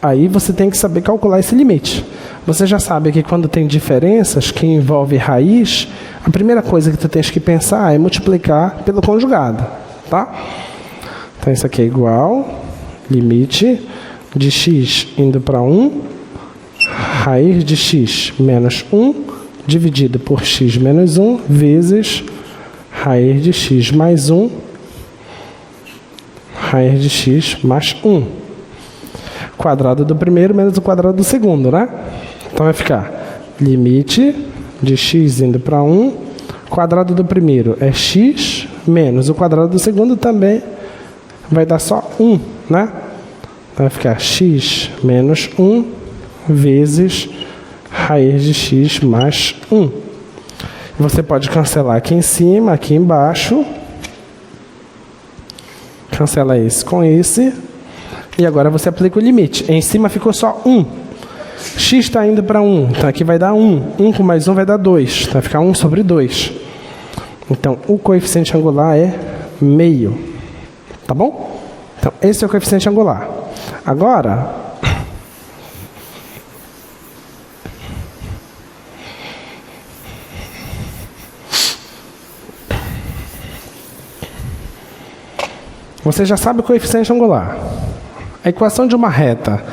Aí você tem que saber calcular esse limite. Você já sabe que quando tem diferenças que envolvem raiz, a primeira coisa que tu tens que pensar é multiplicar pelo conjugado, tá? Então, isso aqui é igual, limite de x indo para 1, raiz de x menos 1, dividido por x menos 1, vezes raiz de x mais 1, raiz de x mais 1. Quadrado do primeiro menos o quadrado do segundo, né? Então, vai ficar limite de x indo para 1, quadrado do primeiro é x, menos o quadrado do segundo também vai dar só 1, né? Então, vai ficar x menos 1 vezes raiz de x mais 1. Você pode cancelar aqui em cima, aqui embaixo. Cancela esse com esse. E agora você aplica o limite. Em cima ficou só 1. X está indo para 1. Então, aqui vai dar 1. 1 com mais 1 vai dar 2. Então, vai ficar 1 sobre 2. Então, o coeficiente angular é meio. Tá bom? Então, esse é o coeficiente angular. Agora, você já sabe o coeficiente angular. A equação de uma reta,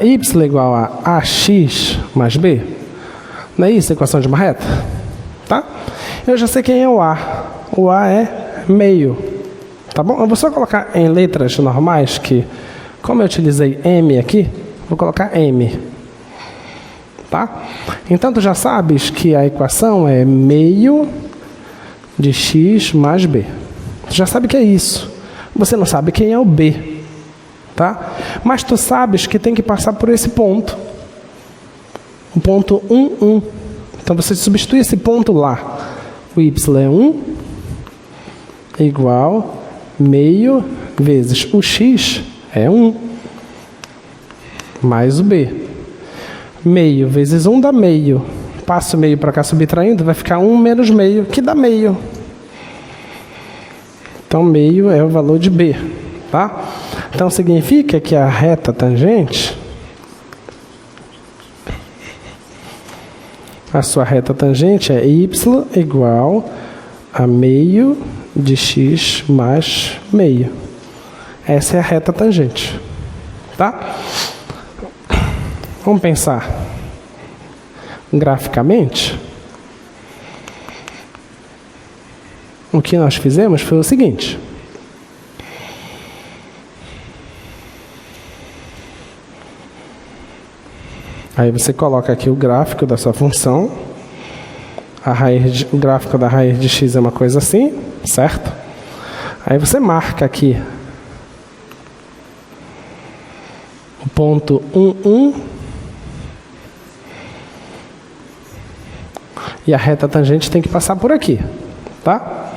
y igual a ax mais b, não é isso a equação de uma reta? Tá? Eu já sei quem é o a. O a é meio. Tá bom? Eu vou só colocar em letras normais que, como eu utilizei m aqui, vou colocar m. Tá? Então, tu já sabes que a equação é meio de x mais b. Tu já sabe que é isso. Você não sabe quem é o b. Tá? Mas tu sabes que tem que passar por esse ponto. O ponto 1, 1. Então, você substitui esse ponto lá. O y é 1 igual meio vezes o x é 1 mais o b. Meio vezes 1 dá meio. Passa o meio para cá subtraindo, vai ficar 1 menos meio, que dá meio. Então, meio é o valor de b. Tá? Então, significa que a reta tangente, a sua reta tangente é y igual a meio de x mais meio. Essa é a reta tangente. Tá? Vamos pensar graficamente. O que nós fizemos foi o seguinte. Aí você coloca aqui o gráfico da sua função. O gráfico da raiz de x é uma coisa assim, certo? Aí você marca aqui o ponto 1, 1. E a reta tangente tem que passar por aqui, tá?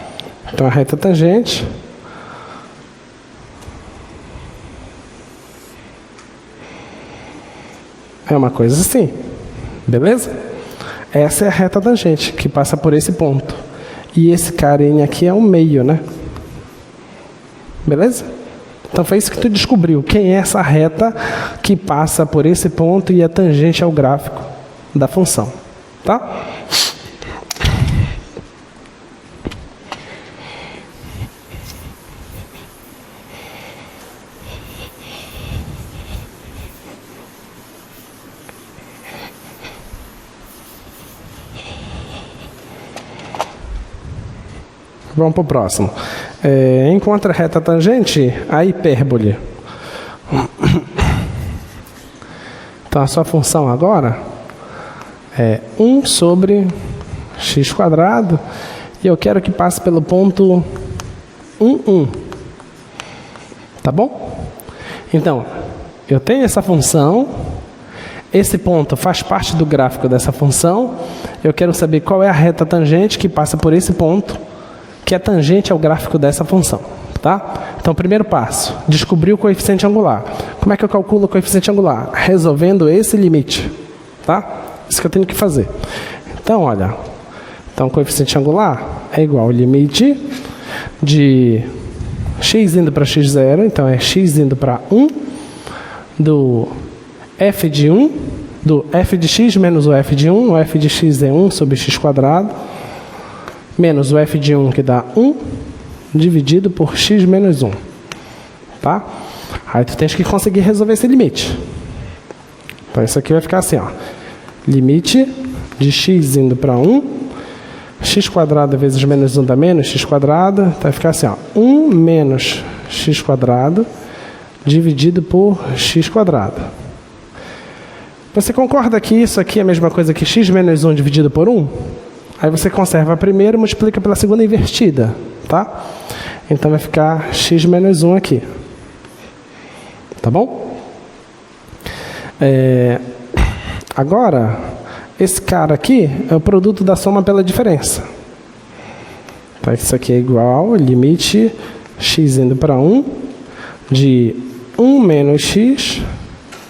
Então, a reta tangente é uma coisa assim, beleza? Essa é a reta tangente, que passa por esse ponto. E esse carinha aqui é o meio, né? Beleza? Então, foi isso que tu descobriu. Quem é essa reta que passa por esse ponto e é tangente ao gráfico da função, tá? Vamos para o próximo. Encontra a reta tangente a hipérbole. Então, a sua função agora é 1 sobre x², e eu quero que passe pelo ponto 1, 1. Tá bom? Então, eu tenho essa função, esse ponto faz parte do gráfico dessa função, eu quero saber qual é a reta tangente que passa por esse ponto, que é tangente ao gráfico dessa função. Tá? Então, primeiro passo, descobrir o coeficiente angular. Como é que eu calculo o coeficiente angular? Resolvendo esse limite. Tá? Isso que eu tenho que fazer. Então, olha, então o coeficiente angular é igual ao limite de x indo para x0, então é x indo para 1, do f de 1, do f de x menos o f de 1, o f de x é 1 sobre x², menos o f de 1 que dá 1, dividido por x menos 1. Tá? Aí tu tens que conseguir resolver esse limite. Então isso aqui vai ficar assim, ó. Limite de x indo para 1, x² vezes menos 1 dá menos x², então vai ficar assim, ó. 1 menos x² dividido por x². Você concorda que isso aqui é a mesma coisa que x menos 1 dividido por 1? Aí você conserva a primeira e multiplica pela segunda invertida, tá? Então vai ficar x menos 1 aqui. Tá bom? Agora, esse cara aqui é o produto da soma pela diferença. Então isso aqui é igual ao limite x indo para 1 de 1 menos x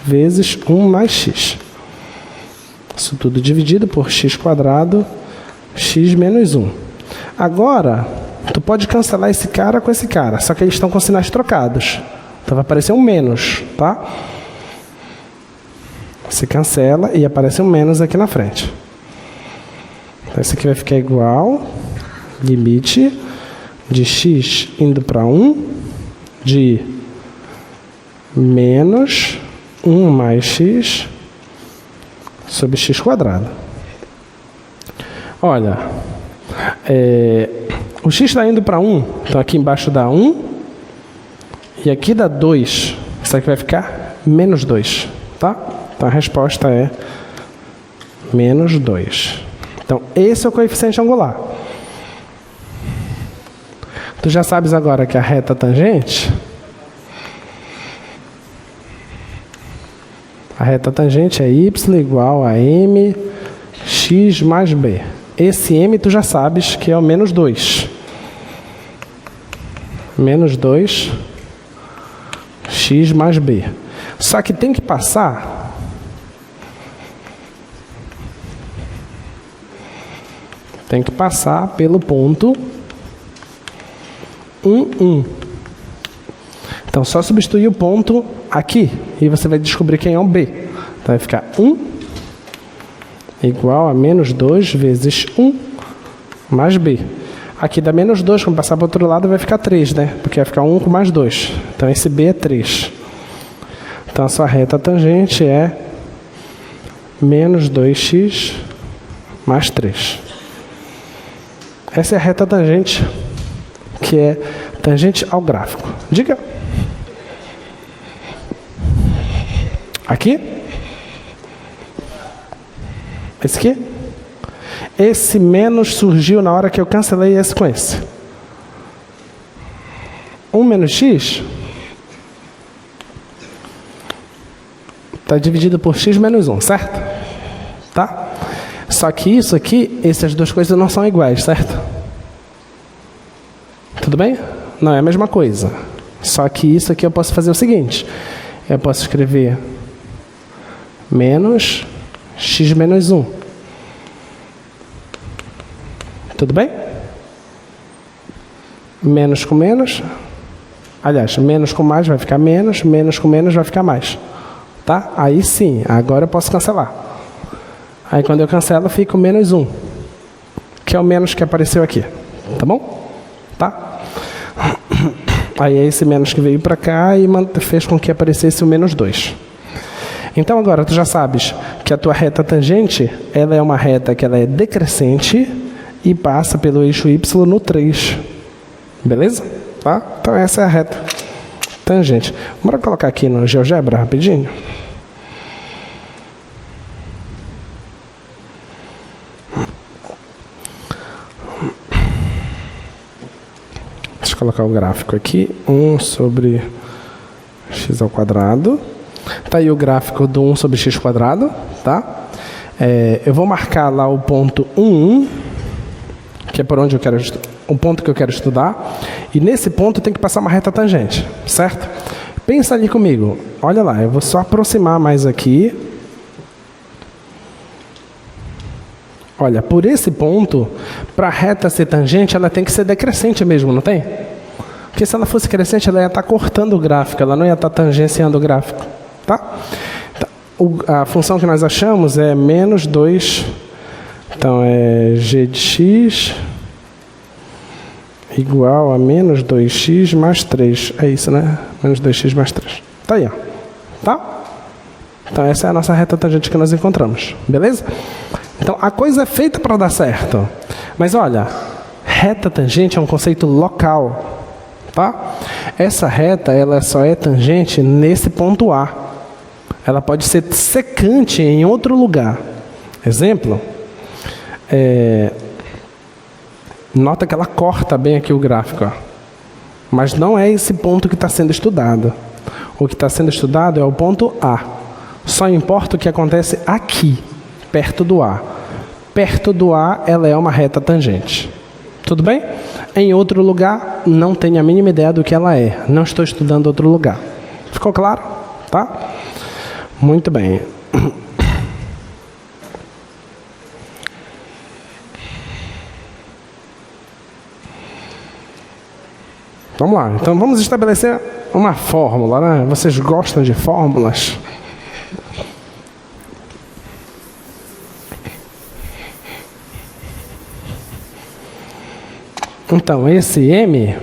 vezes 1 mais x. Isso tudo dividido por x², x menos 1. Agora, tu pode cancelar esse cara com esse cara, só que eles estão com sinais trocados. Então vai aparecer um menos, tá? Você cancela e aparece um menos aqui na frente. Então isso aqui vai ficar igual limite de x indo para 1 de menos 1 mais x sobre x². Olha, o x está indo para 1, então aqui embaixo dá 1, e aqui dá 2. Isso aqui vai ficar menos 2, tá? Então a resposta é menos 2. Então esse é o coeficiente angular. Tu já sabes agora que a reta tangente... A reta tangente é y igual a m x mais b. Esse m tu já sabes que é o menos 2. Menos 2 x mais b. Só que tem que passar... Tem que passar pelo ponto 1, 1. Então, só substituir o ponto aqui e você vai descobrir quem é o B. Então, vai ficar 1 igual a menos 2 vezes 1 mais B. Aqui dá menos 2, quando passar para o outro lado vai ficar 3, né? Porque vai ficar 1 com mais 2. Então, esse B é 3. Então, a sua reta tangente é menos 2x mais 3. Essa é a reta tangente, que é tangente ao gráfico. Diga. Aqui? Esse aqui? Esse menos surgiu na hora que eu cancelei esse com esse. 1 menos x está dividido por x menos 1, certo? Tá? Só que isso aqui, essas duas coisas não são iguais, certo? Tudo bem? Não é a mesma coisa. Só que isso aqui eu posso fazer o seguinte. Eu posso escrever menos x menos 1. Tudo bem? Menos com menos. Aliás, menos com mais vai ficar menos com menos vai ficar mais. Tá? Aí sim, agora eu posso cancelar. Aí quando eu cancelo, fica o menos 1, que é o menos que apareceu aqui. Tá bom? Tá? Aí é esse menos que veio para cá e fez com que aparecesse o menos 2. Então agora tu já sabes que a tua reta tangente, ela é uma reta que ela é decrescente e passa pelo eixo y no 3. Beleza? Tá? Então essa é a reta tangente. Bora colocar aqui no GeoGebra rapidinho. eu colocar o gráfico aqui. 1 sobre x ao quadrado. Tá aí o gráfico do 1 sobre x quadrado, tá? Eu vou marcar lá o ponto 1, que é por onde eu quero o ponto que eu quero estudar. E nesse ponto tem que passar uma reta tangente, certo? Pensa ali comigo. Olha lá, eu vou só aproximar mais aqui. Olha, por esse ponto, para a reta ser tangente, ela tem que ser decrescente mesmo, não tem? Porque se ela fosse crescente, ela ia estar cortando o gráfico, ela não ia estar tangenciando o gráfico, tá? A função que nós achamos é menos 2, então é g de x igual a menos 2x mais 3. É isso, né? Menos 2x mais 3. Tá aí, ó. Tá? Então essa é a nossa reta tangente que nós encontramos. Beleza? Então a coisa é feita para dar certo. Mas olha, reta tangente é um conceito local. Tá? Essa reta, ela só é tangente nesse ponto A. Ela pode ser secante em outro lugar. Exemplo, nota que ela corta bem aqui o gráfico, ó. Mas não é esse ponto que está sendo estudado. O que está sendo estudado é o ponto A. Só importa o que acontece aqui, perto do A. Perto do A, ela é uma reta tangente. Tudo bem? Em outro lugar, não tenho a mínima ideia do que ela é. Não estou estudando outro lugar. Ficou claro? Tá? Muito bem. Vamos lá. Então, vamos estabelecer uma fórmula, né? Vocês gostam de fórmulas? Então, esse M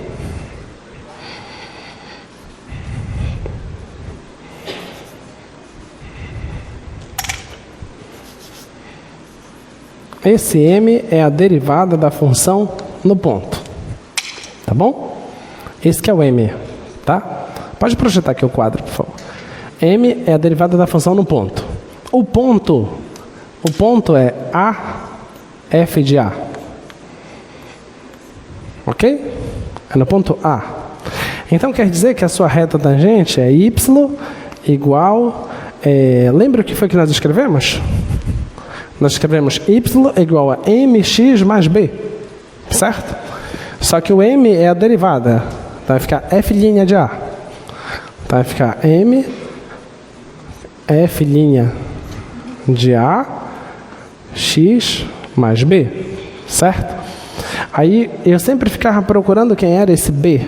é a derivada da função no ponto. Tá bom? Esse que é o M, tá? Pode projetar aqui o quadro, por favor. M é a derivada da função no ponto. O ponto é A, f de A. Ok? É no ponto A. Então quer dizer que a sua reta tangente é y igual... lembra o que foi que nós escrevemos? Nós escrevemos y igual a mx mais b. Certo? Só que o m é a derivada. Então vai ficar f' de A. Então vai ficar m f' de A x mais b. Certo? Aí eu sempre ficava procurando quem era esse B,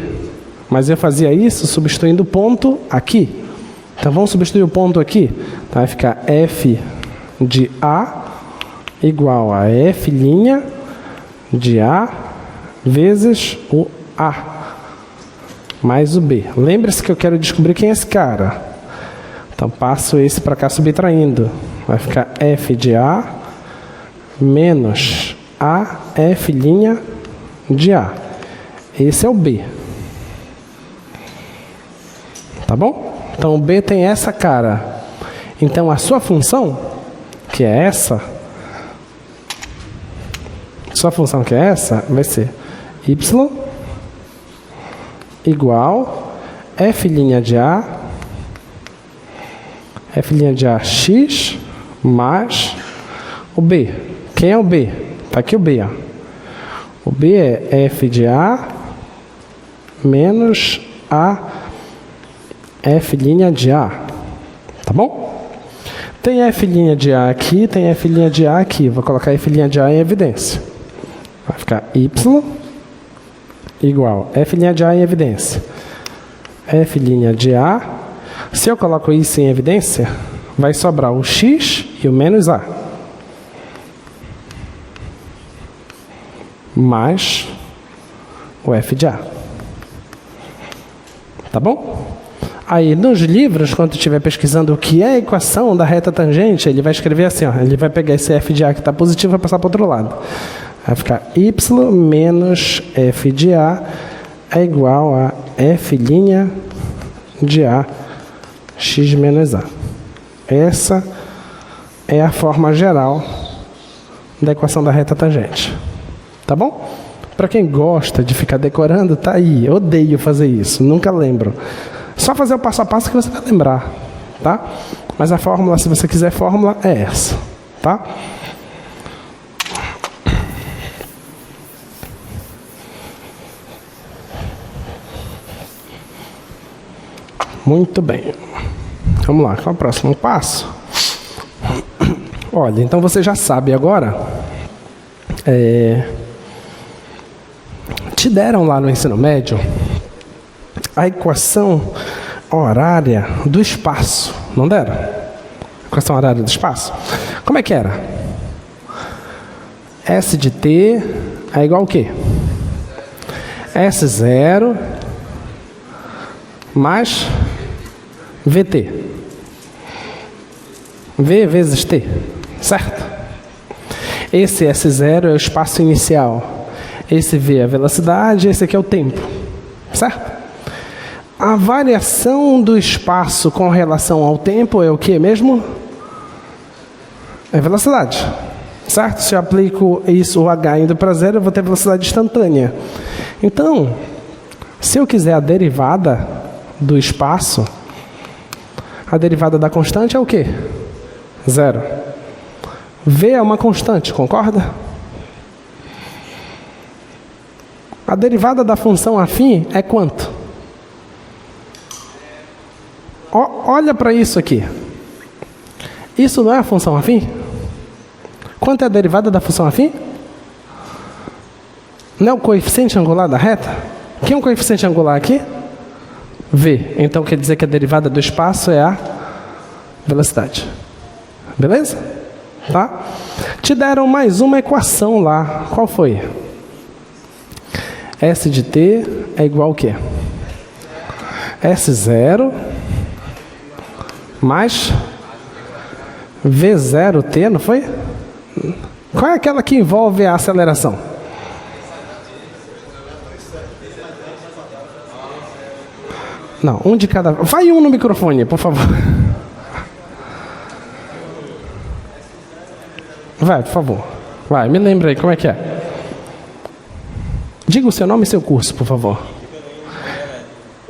mas eu fazia isso substituindo o ponto aqui. Então vamos substituir o ponto aqui. Então vai ficar f de A igual a f' de A vezes o A mais o B. Lembre-se que eu quero descobrir quem é esse cara. Então passo esse para cá subtraindo. Vai ficar f de A menos a f' de A. Esse é o B. Tá bom? Então o B tem essa cara. Então a sua função, que é essa, vai ser y igual f' de A, x mais o B. Quem é o B? Está aqui o B, ó. O B é f de A menos a f' de A. Tá bom? Tem f' de A aqui, tem f' de A aqui. Vou colocar f' de A em evidência. Vai ficar y igual f' de A em evidência. F' de A. Se eu coloco isso em evidência, vai sobrar o x e o menos A. Mais o f de A. Tá bom? Aí, nos livros, quando estiver pesquisando o que é a equação da reta tangente, ele vai escrever assim, ó, ele vai pegar esse f de A que está positivo e vai passar para o outro lado. Vai ficar y menos f de A é igual a f' de A x menos A. Essa é a forma geral da equação da reta tangente. Tá bom? Para quem gosta de ficar decorando, tá aí. Eu odeio fazer isso, nunca lembro. Só fazer o passo a passo que você vai lembrar, tá? Mas a fórmula, se você quiser fórmula, é essa, tá? Muito bem. Vamos lá, qual é o próximo passo? Olha, então você já sabe agora. Te deram lá no ensino médio a equação horária do espaço, não deram? Equação horária do espaço? Como é que era? S de t é igual a quê? S0 mais VT. V vezes T, certo? Esse S0 é o espaço inicial. Esse V é a velocidade, esse aqui é o tempo, certo? A variação do espaço com relação ao tempo é o que mesmo? É velocidade, certo? Se eu aplico isso, o h indo para zero, eu vou ter velocidade instantânea. Então, se eu quiser a derivada do espaço, a derivada da constante é o quê? Zero. V é uma constante, concorda? A derivada da função afim é quanto? Olha para isso aqui. Isso não é a função afim? Quanto é a derivada da função afim? Não é o coeficiente angular da reta? Quem é o coeficiente angular aqui? V. Então quer dizer que a derivada do espaço é a velocidade. Beleza? Tá? Te deram mais uma equação lá. Qual foi? S de t é igual a quê? S0 mais V0t, não foi? Qual é aquela que envolve a aceleração? Não, um de cada... Vai um no microfone, por favor. Vai, por favor. Vai, me lembra aí, como é que é? Diga o seu nome e seu curso, por favor.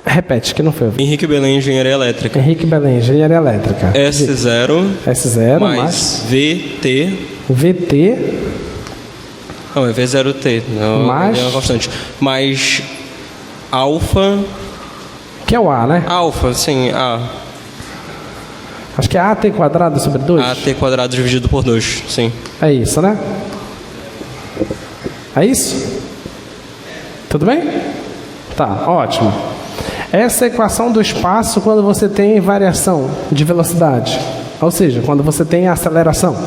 Repete, que não foi. Henrique Belém, Engenharia Elétrica. Henrique Belém, Engenharia Elétrica. S0 mais VT. VT. Não, é V0T. Não, mais... é uma constante. Mais alfa. Que é o A, né? Alfa, sim, A. Acho que é AT quadrado sobre 2. AT quadrado dividido por 2, sim. É isso, né? É isso? Tudo bem? Tá, ótimo. Essa é a equação do espaço quando você tem variação de velocidade. Ou seja, quando você tem aceleração.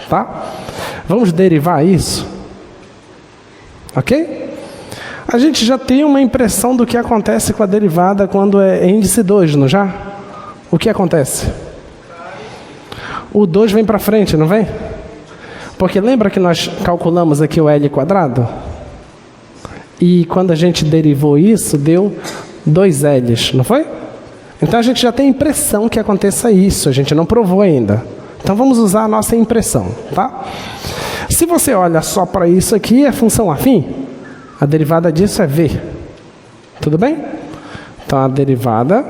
Tá? Vamos derivar isso. Ok? A gente já tem uma impressão do que acontece com a derivada quando é índice 2, não já? O que acontece? O 2 vem para frente, não vem? Porque lembra que nós calculamos aqui o L quadrado? E quando a gente derivou isso, deu 2 L's, não foi? Então a gente já tem a impressão que aconteça isso, a gente não provou ainda. Então vamos usar a nossa impressão, tá? Se você olha só para isso aqui, é função afim, a derivada disso é V. Tudo bem? Então a derivada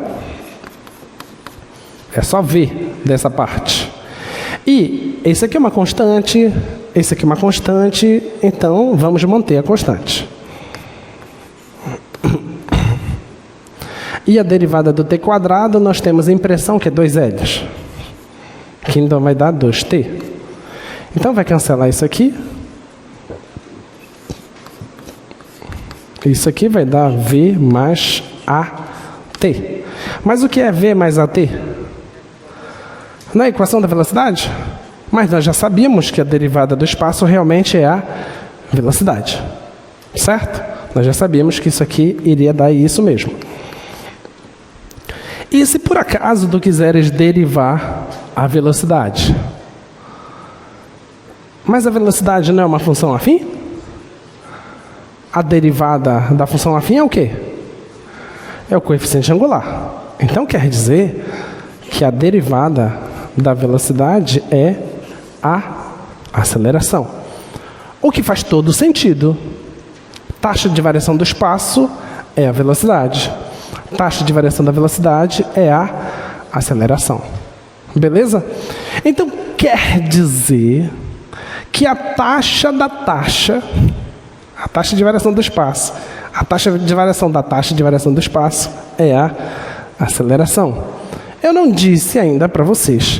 é só V dessa parte. E esse aqui é uma constante, esse aqui é uma constante, então vamos manter a constante. E a derivada do t quadrado, nós temos a impressão que é 2L's. Que então vai dar 2t. Então vai cancelar isso aqui. Isso aqui vai dar V mais AT. Mas o que é V mais AT? Não é a equação da velocidade? Mas nós já sabíamos que a derivada do espaço realmente é a velocidade. Certo? Nós já sabíamos que isso aqui iria dar isso mesmo. E se por acaso tu quiseres derivar a velocidade? Mas a velocidade não é uma função afim? A derivada da função afim é o quê? É o coeficiente angular. Então quer dizer que a derivada da velocidade é a aceleração. O que faz todo sentido. taxa de variação do espaço é a velocidade. Taxa de variação da velocidade é a aceleração. Beleza? Então, quer dizer que a taxa da taxa, a taxa de variação do espaço, a taxa de variação da taxa de variação do espaço é a aceleração. Eu não disse ainda para vocês.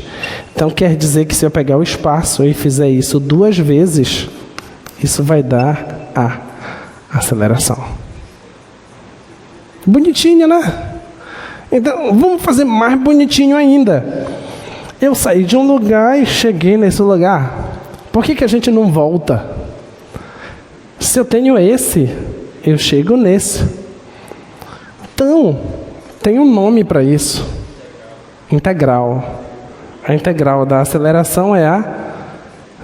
Então, quer dizer que se eu pegar o espaço e fizer isso 2 vezes, isso vai dar a aceleração. Bonitinho, né? Então, vamos fazer mais bonitinho ainda. Eu saí de um lugar e cheguei nesse lugar. Por que a gente não volta? Se eu tenho esse, eu chego nesse. Então, tem um nome para isso. Integral. A integral da aceleração é a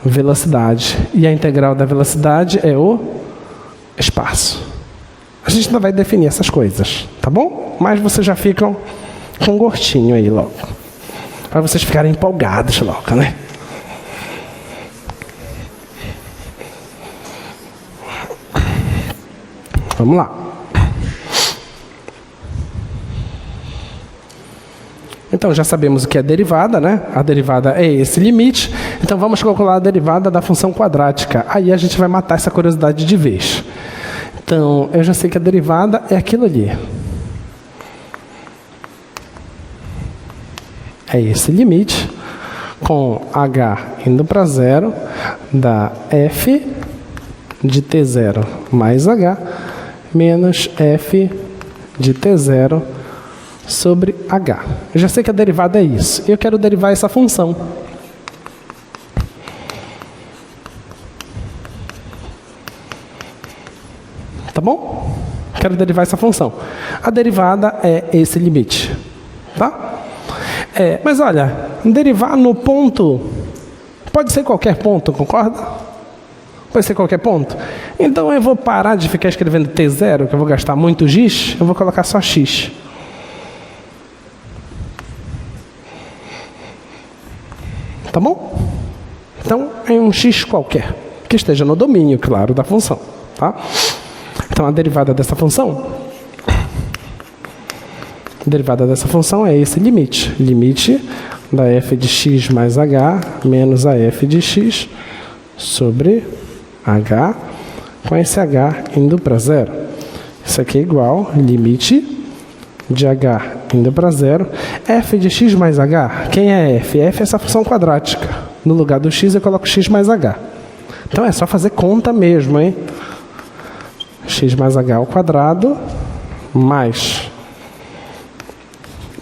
velocidade. E a integral da velocidade é o espaço. A gente ainda vai definir essas coisas, tá bom? Mas vocês já ficam com um gostinho aí logo. Para vocês ficarem empolgados logo, né? Vamos lá. Então, já sabemos o que é derivada, né? A derivada é esse limite. Então, vamos calcular a derivada da função quadrática. Aí a gente vai matar essa curiosidade de vez. Então, eu já sei que a derivada é aquilo ali. É esse limite, com h indo para 0, dá f de t0 mais h, menos f de t0 sobre h. Eu já sei que a derivada é isso. Eu quero derivar essa função. Tá bom? Quero derivar essa função. A derivada é esse limite. Tá? Mas olha, derivar no ponto pode ser qualquer ponto, concorda? Pode ser qualquer ponto. Então eu vou parar de ficar escrevendo t0, que eu vou gastar muito giz, eu vou colocar só x. Tá bom? Então é um x qualquer, que esteja no domínio, claro, da função. Tá? Então a derivada dessa função é esse limite. Limite da f de x mais h menos a f de x sobre h, com esse h indo para 0. Isso aqui é igual limite de h indo para 0. F de x mais h, quem é f? F é essa função quadrática. No lugar do x eu coloco x mais h. Então é só fazer conta mesmo, hein? X mais h ao quadrado mais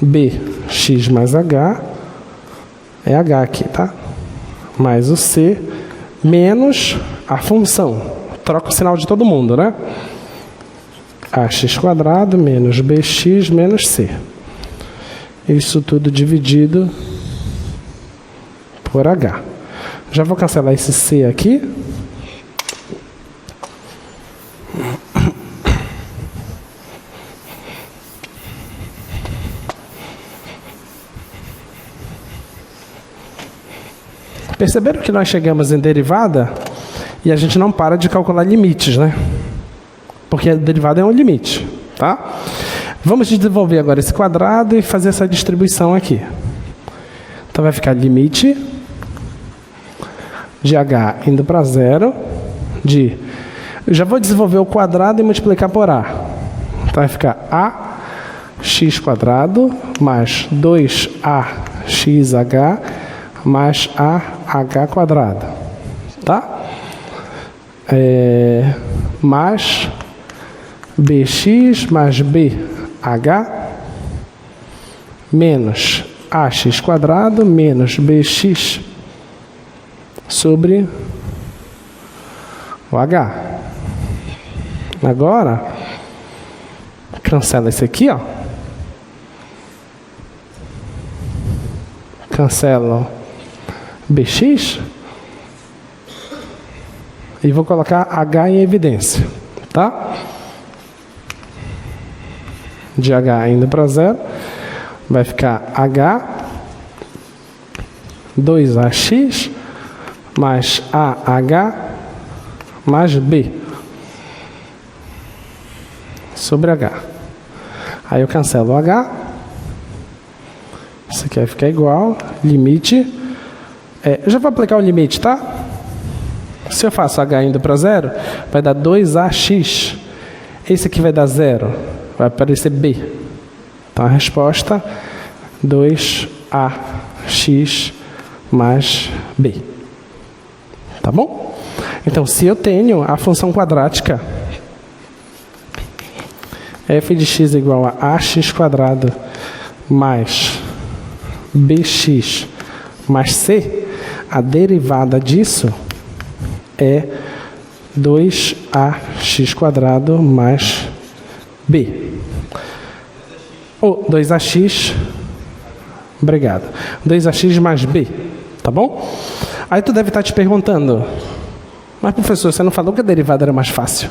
bx mais h, é h aqui, tá? Mais o c, menos a função. Troca o sinal de todo mundo, né? ax quadrado menos bx menos c. Isso tudo dividido por h. Já vou cancelar esse c aqui. Perceberam que nós chegamos em derivada e a gente não para de calcular limites, né? Porque a derivada é um limite, tá? Vamos desenvolver agora esse quadrado e fazer essa distribuição aqui. Então vai ficar limite de h indo para 0 de... Eu já vou desenvolver o quadrado e multiplicar por a. Então vai ficar ax quadrado mais 2axh mais AH quadrado, tá? Mais BX mais BH menos AX quadrado menos BX sobre o H. Agora, cancela esse aqui, ó. Cancela bx e vou colocar h em evidência, tá? De h indo para 0 vai ficar h 2ax mais ah mais b. sobre H. Aí eu cancelo o H. Isso aqui vai ficar igual. Limite. Eu já vou aplicar o limite, tá? Se eu faço H indo para 0, vai dar 2AX. Esse aqui vai dar 0. Vai aparecer B. Então a resposta 2AX mais B. Tá bom? Então, se eu tenho a função quadrática f de x igual a ax quadrado mais bx mais c, a derivada disso é 2ax quadrado mais b. Ou 2ax, obrigado, 2ax mais b, tá bom? Aí tu deve estar te perguntando, mas professor, você não falou que a derivada era mais fácil?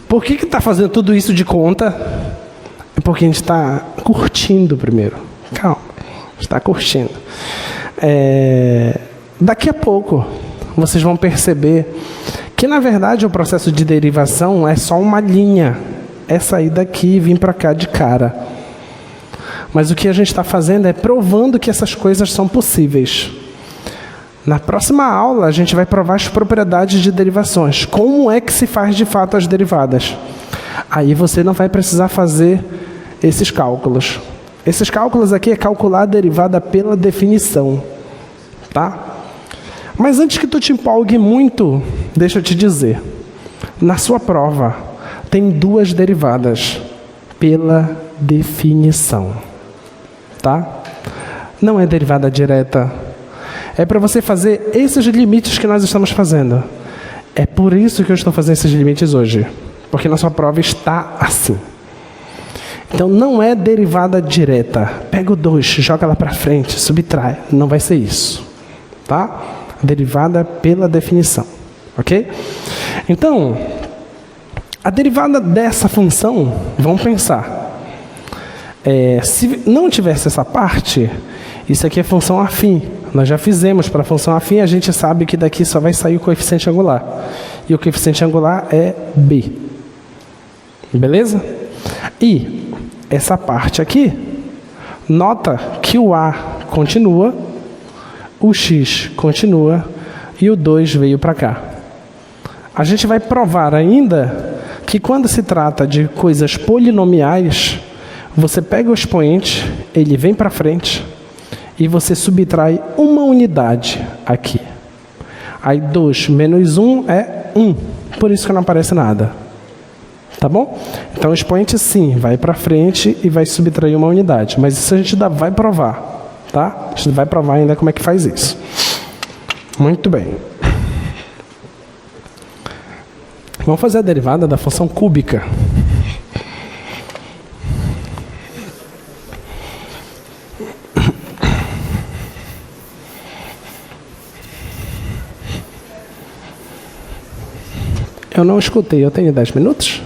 Por que está fazendo tudo isso de conta? É porque a gente está curtindo primeiro. Calma, está curtindo. Daqui a pouco, vocês vão perceber que, na verdade, o processo de derivação é só uma linha. É sair daqui e vir para cá de cara. Mas o que a gente está fazendo é provando que essas coisas são possíveis. Na próxima aula, a gente vai provar as propriedades de derivações. Como é que se faz de fato as derivadas? Aí você não vai precisar fazer esses cálculos. Esses cálculos aqui é calcular a derivada pela definição. Tá? Mas antes que tu te empolgue muito, deixa eu te dizer. Na sua prova, tem 2 derivadas pela definição. Tá? Não é derivada direta. É para você fazer esses limites que nós estamos fazendo. É por isso que eu estou fazendo esses limites hoje. Porque na sua prova está assim. Então não é derivada direta. Pega o 2, joga lá para frente, subtrai. Não vai ser isso. Tá? Derivada pela definição. Ok? Então, a derivada dessa função, vamos pensar. Se não tivesse essa parte, isso aqui é função afim. Nós já fizemos para a função afim, a gente sabe que daqui só vai sair o coeficiente angular. E o coeficiente angular é B. Beleza? E essa parte aqui, nota que o A continua, o X continua e o 2 veio para cá. A gente vai provar ainda que quando se trata de coisas polinomiais, você pega o expoente, ele vem para frente e você subtrai uma unidade aqui. Aí 2 menos 1 é 1, por isso que não aparece nada. Tá bom? Então o expoente sim, vai para frente e vai subtrair uma unidade. Mas isso a gente ainda vai provar. Tá? A gente vai provar ainda como é que faz isso. Muito bem. Vamos fazer a derivada da função cúbica. Eu não escutei, eu tenho 10 minutos?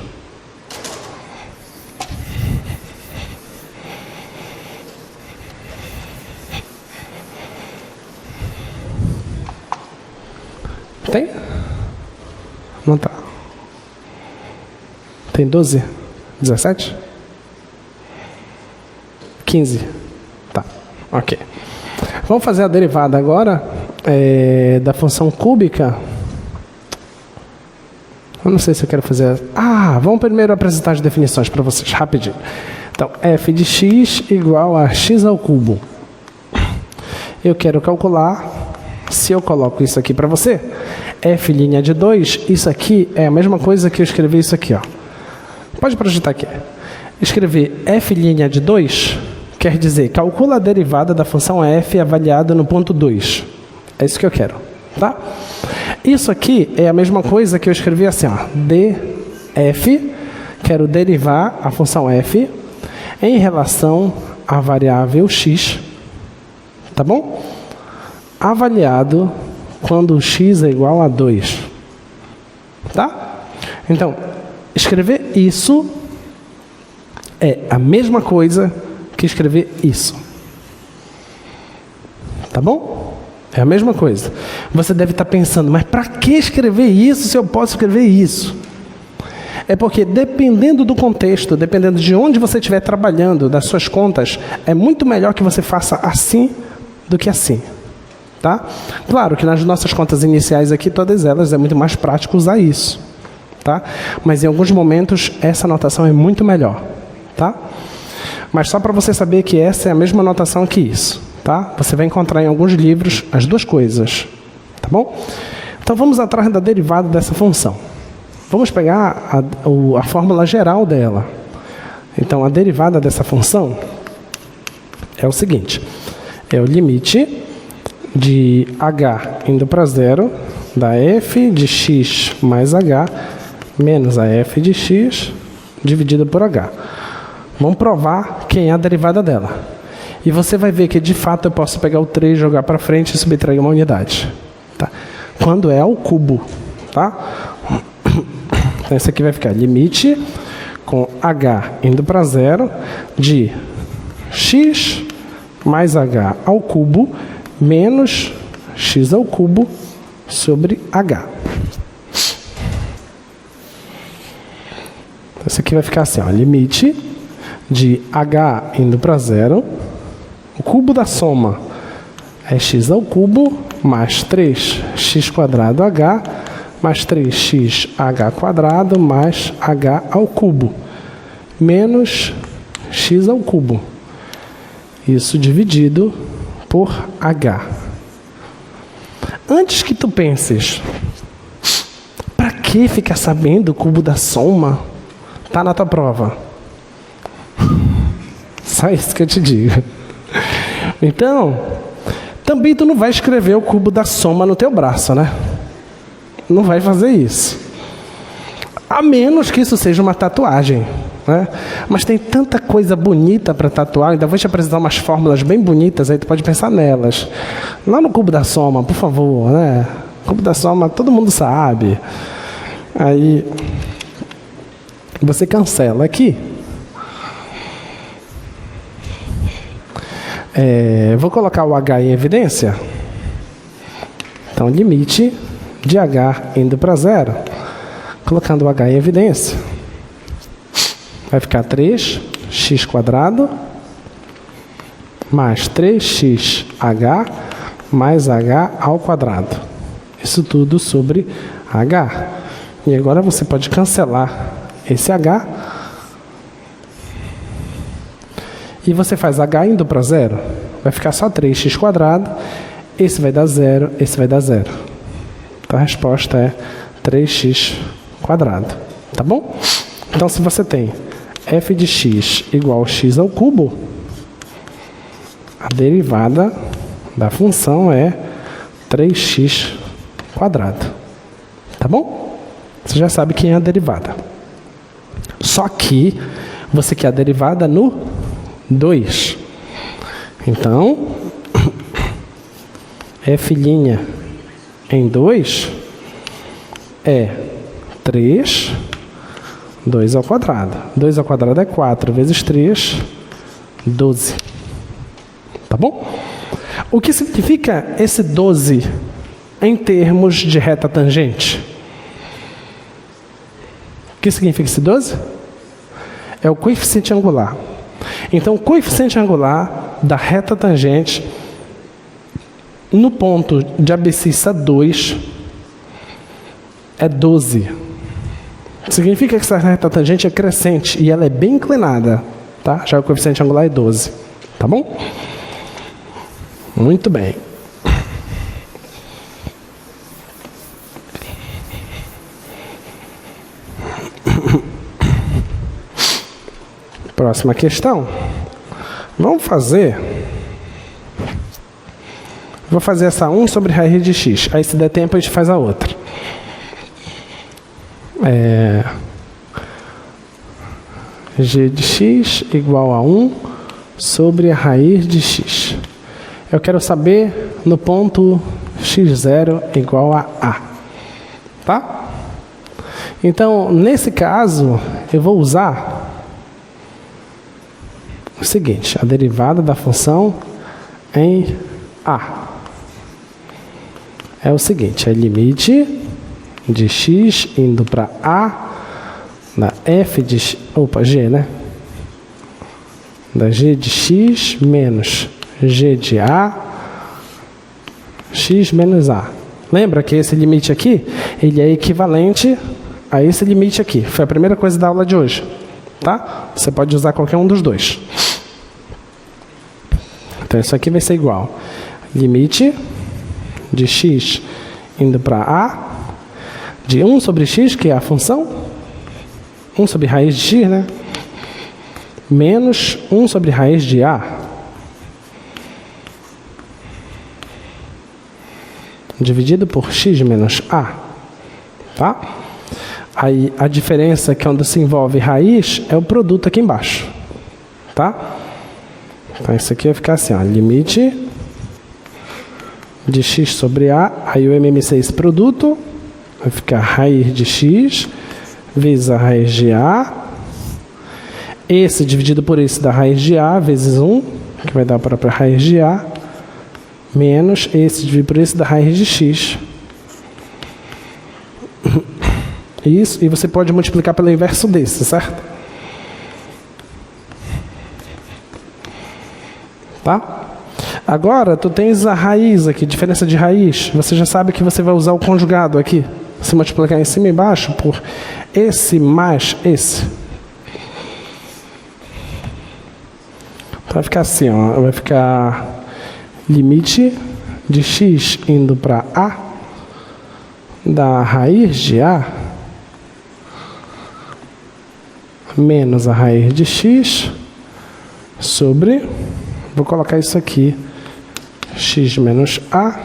Tem? Não tá. Tem 12? 17? 15? Tá, ok. Vamos fazer a derivada agora da função cúbica. Eu não sei se eu quero fazer... vamos primeiro apresentar as definições para vocês, rapidinho. Então, f de x igual a x ao cubo. Eu quero calcular, se eu coloco isso aqui para você, f' de 2, isso aqui é a mesma coisa que eu escrever isso aqui, ó. Pode projetar aqui. Escrever f' de 2 quer dizer, calcula a derivada da função f avaliada no ponto 2. É isso que eu quero, tá? Isso aqui é a mesma coisa que eu escrevi assim, ó, df, quero derivar a função f em relação à variável x, tá bom? Avaliado quando x é igual a 2, tá? Então, escrever isso é a mesma coisa que escrever isso, tá bom? É a mesma coisa. Você deve estar pensando, mas para que escrever isso se eu posso escrever isso? É porque dependendo do contexto, dependendo de onde você estiver trabalhando, das suas contas, é muito melhor que você faça assim do que assim. Tá? Claro que nas nossas contas iniciais aqui, todas elas, é muito mais prático usar isso. Tá? Mas em alguns momentos, essa notação é muito melhor. Tá? Mas só para você saber que essa é a mesma notação que isso. Tá? Você vai encontrar em alguns livros as duas coisas. Tá bom? Então vamos atrás da derivada dessa função. Vamos pegar a fórmula geral dela. Então a derivada dessa função é o seguinte. É o limite de h indo para zero da f de x mais h menos a f de x dividido por h. Vamos provar quem é a derivada dela. E você vai ver que, de fato, eu posso pegar o 3, jogar para frente e subtrair uma unidade. Tá? Quando é ao cubo. Tá? Então, isso aqui vai ficar limite com h indo para zero de x mais h ao cubo menos x ao cubo sobre h. Então, isso aqui vai ficar assim, ó, limite de h indo para zero, o cubo da soma é x ao cubo mais 3x quadrado h mais 3xh quadrado mais h ao cubo menos x ao cubo. Isso dividido por h. Antes que tu penses, para que ficar sabendo o cubo da soma? Tá na tua prova. Só isso que eu te digo. Então, também tu não vai escrever o cubo da soma no teu braço, né? Não vai fazer isso. A menos que isso seja uma tatuagem. Né? Mas tem tanta coisa bonita para tatuar. Ainda vou te apresentar umas fórmulas bem bonitas, aí tu pode pensar nelas. Lá no cubo da soma, por favor, né? Cubo da soma, todo mundo sabe. Aí você cancela aqui. Vou colocar o h em evidência. Então, limite de h indo para zero. Colocando o h em evidência, vai ficar 3x quadrado mais 3xh mais h ao quadrado. Isso tudo sobre h. E agora você pode cancelar esse h. E você faz h indo para zero. Vai ficar só 3x quadrado. Esse vai dar zero, esse vai dar zero. Então a resposta é 3x quadrado. Tá bom? Então se você tem f de x igual a x ao cubo, a derivada da função é 3x quadrado. Tá bom? Você já sabe quem é a derivada. Só que você quer a derivada no 2. Então, f' em 2 é 3, 2 ao quadrado. 2 ao quadrado é 4 vezes 3, 12. Tá bom? O que significa esse 12 em termos de reta tangente? O que significa esse 12? É o coeficiente angular. Então, o coeficiente angular da reta tangente no ponto de abscissa 2 é 12. Significa que essa reta tangente é crescente e ela é bem inclinada. Tá? Já o coeficiente angular é 12. Tá bom? Muito bem. Próxima questão. Vamos fazer... Vou fazer essa 1 sobre raiz de x. Aí, se der tempo, a gente faz a outra. G de x igual a 1 sobre a raiz de x. Eu quero saber no ponto x0 igual a A. Tá? Então, nesse caso, eu vou usar o seguinte, a derivada da função em A. É o seguinte, é limite de x indo para A da f de x, g, né? Da g de x menos g de a, x menos a. Lembra que esse limite aqui, ele é equivalente a esse limite aqui. Foi a primeira coisa da aula de hoje, tá? Você pode usar qualquer um dos dois. Então, isso aqui vai ser igual. Limite de x indo para a, de 1 sobre x, que é a função, 1 sobre raiz de x, né? Menos 1 sobre raiz de a. Dividido por x menos a. Tá? Aí, a diferença que quando se envolve raiz é o produto aqui embaixo. Tá? Então, isso aqui vai ficar assim, ó, limite de x sobre a, aí o MMC, esse produto, vai ficar raiz de x vezes a raiz de a, esse dividido por esse da raiz de a, vezes 1, que vai dar a própria raiz de a, menos esse dividido por esse da raiz de x. Isso, e você pode multiplicar pelo inverso desse, certo? Tá? Agora, tu tens a raiz aqui, diferença de raiz. Você já sabe que você vai usar o conjugado aqui. Se multiplicar em cima e embaixo por esse mais esse. Vai ficar assim, ó. Vai ficar limite de x indo para a da raiz de a menos a raiz de x sobre, vou colocar isso aqui, x menos a,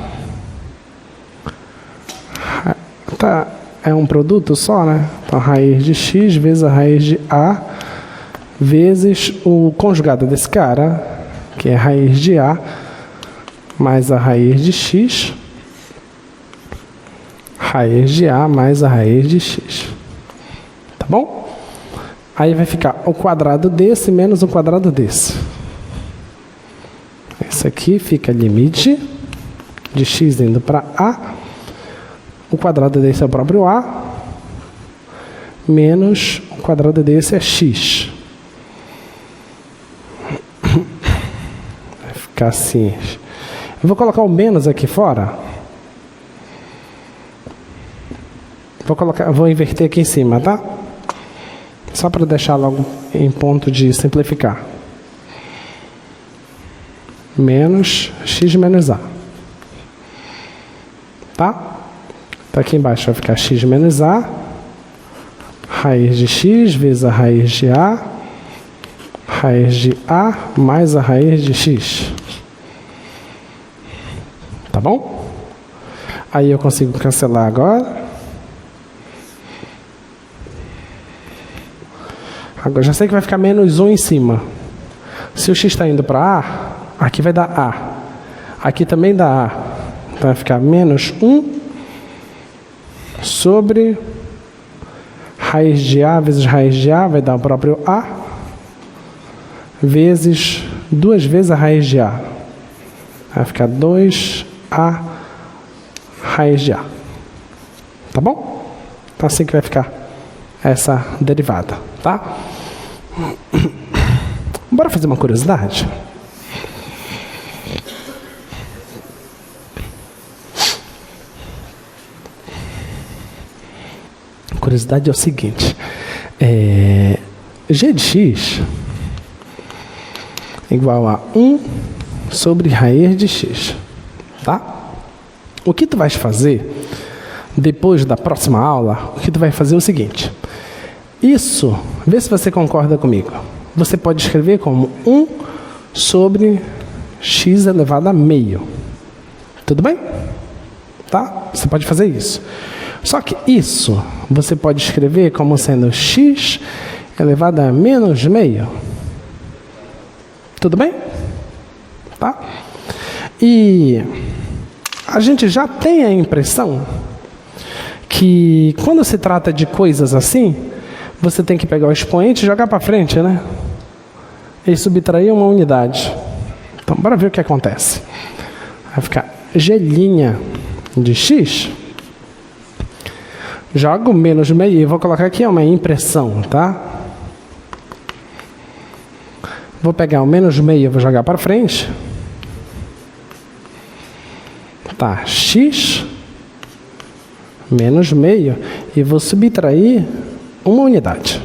tá, é um produto só, né? Então, raiz de x vezes a raiz de a, vezes o conjugado desse cara, que é raiz de a, mais a raiz de x, raiz de a mais a raiz de x. Tá bom? Aí vai ficar o quadrado desse menos o quadrado desse. Esse aqui fica limite de x indo para a. O quadrado desse é o próprio a. Menos o quadrado desse é x. Vai ficar assim. Eu vou colocar o menos aqui fora. Vou inverter aqui em cima, tá? Só para deixar logo em ponto de simplificar. Menos x menos a. Tá? Então aqui embaixo vai ficar x menos a. Raiz de x vezes a raiz de a. Raiz de a mais a raiz de x. Tá bom? Aí eu consigo cancelar agora. Agora já sei que vai ficar menos 1 em cima. Se o x está indo para a, aqui vai dar a. Aqui também dá a. Então vai ficar menos 1 sobre raiz de a vezes raiz de a, vai dar o próprio a, vezes 2 vezes a raiz de a. Vai ficar 2a raiz de a. Tá bom? Então assim que vai ficar essa derivada, tá? Bora fazer uma curiosidade? A curiosidade é o seguinte: g de x é igual a 1 sobre raiz de x, tá? O que tu vais fazer depois da próxima aula? O que tu vai fazer é o seguinte: isso, vê se você concorda comigo. Você pode escrever como 1 sobre x elevado a meio. Tudo bem? Tá? Você pode fazer isso. Só que isso você pode escrever como sendo x elevado a menos meio. Tudo bem? Tá? E a gente já tem a impressão que quando se trata de coisas assim, você tem que pegar o expoente e jogar para frente, né? E subtrair uma unidade. Então, bora ver o que acontece. Vai ficar g' de x Jogo menos meio e vou colocar aqui uma impressão, tá? Vou pegar o menos meio e vou jogar para frente. Tá, x menos meio e vou subtrair uma unidade.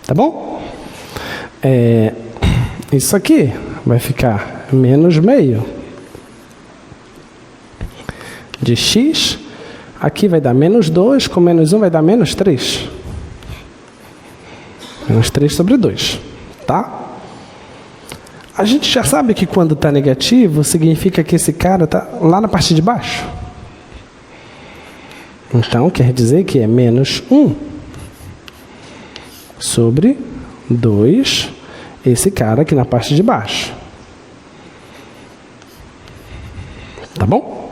Tá bom? Isso aqui vai ficar menos meio de x. Aqui vai dar menos 2, com menos 1 vai dar menos 3. Menos 3 sobre 2, tá? A gente já sabe que quando está negativo, significa que esse cara está lá na parte de baixo. Então, quer dizer que é menos 1 sobre 2, esse cara aqui na parte de baixo. Tá bom?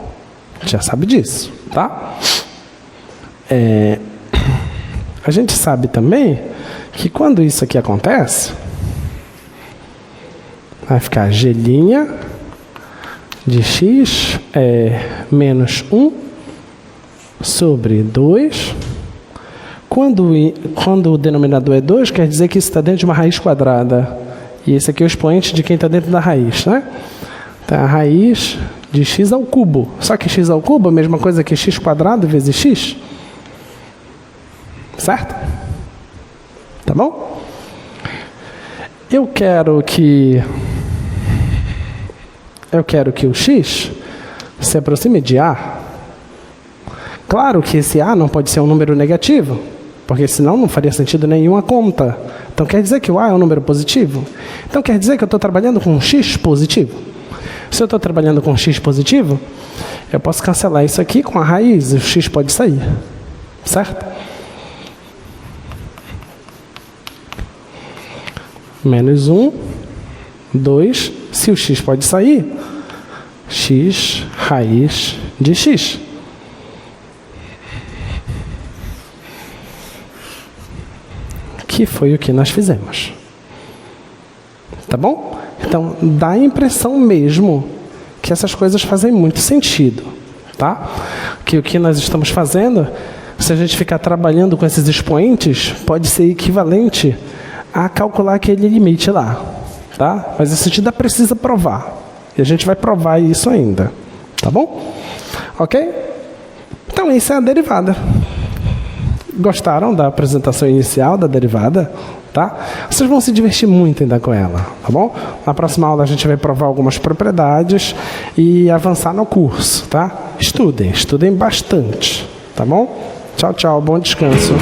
Já sabe disso, tá? A gente sabe também que quando isso aqui acontece, vai ficar g' de x menos 1 sobre 2. Quando o denominador é 2, quer dizer que isso está dentro de uma raiz quadrada. E esse aqui é o expoente de quem está dentro da raiz, né? Então, a raiz de x ao cubo. Só que x ao cubo é a mesma coisa que x quadrado vezes x. Certo? Tá bom? Eu quero que o x se aproxime de a. Claro que esse a não pode ser um número negativo, porque senão não faria sentido nenhum a conta. Então quer dizer que o a é um número positivo. Então quer dizer que eu estou trabalhando com um x positivo. Se eu estou trabalhando com um x positivo, eu posso cancelar isso aqui com a raiz, e o x pode sair. Certo? Menos 1, 2, se o x pode sair, x raiz de x. Que foi o que nós fizemos. Tá bom? Então, dá a impressão mesmo que essas coisas fazem muito sentido, tá? Que o que nós estamos fazendo, se a gente ficar trabalhando com esses expoentes, pode ser equivalente a calcular aquele limite lá, tá? Mas isso a gente ainda precisa provar. E a gente vai provar isso ainda, tá bom? Ok? Então, isso é a derivada. Gostaram da apresentação inicial da derivada? Tá? Vocês vão se divertir muito ainda com ela, tá bom? Na próxima aula a gente vai provar algumas propriedades e avançar no curso, tá? Estudem bastante, tá bom? Tchau, tchau, bom descanso.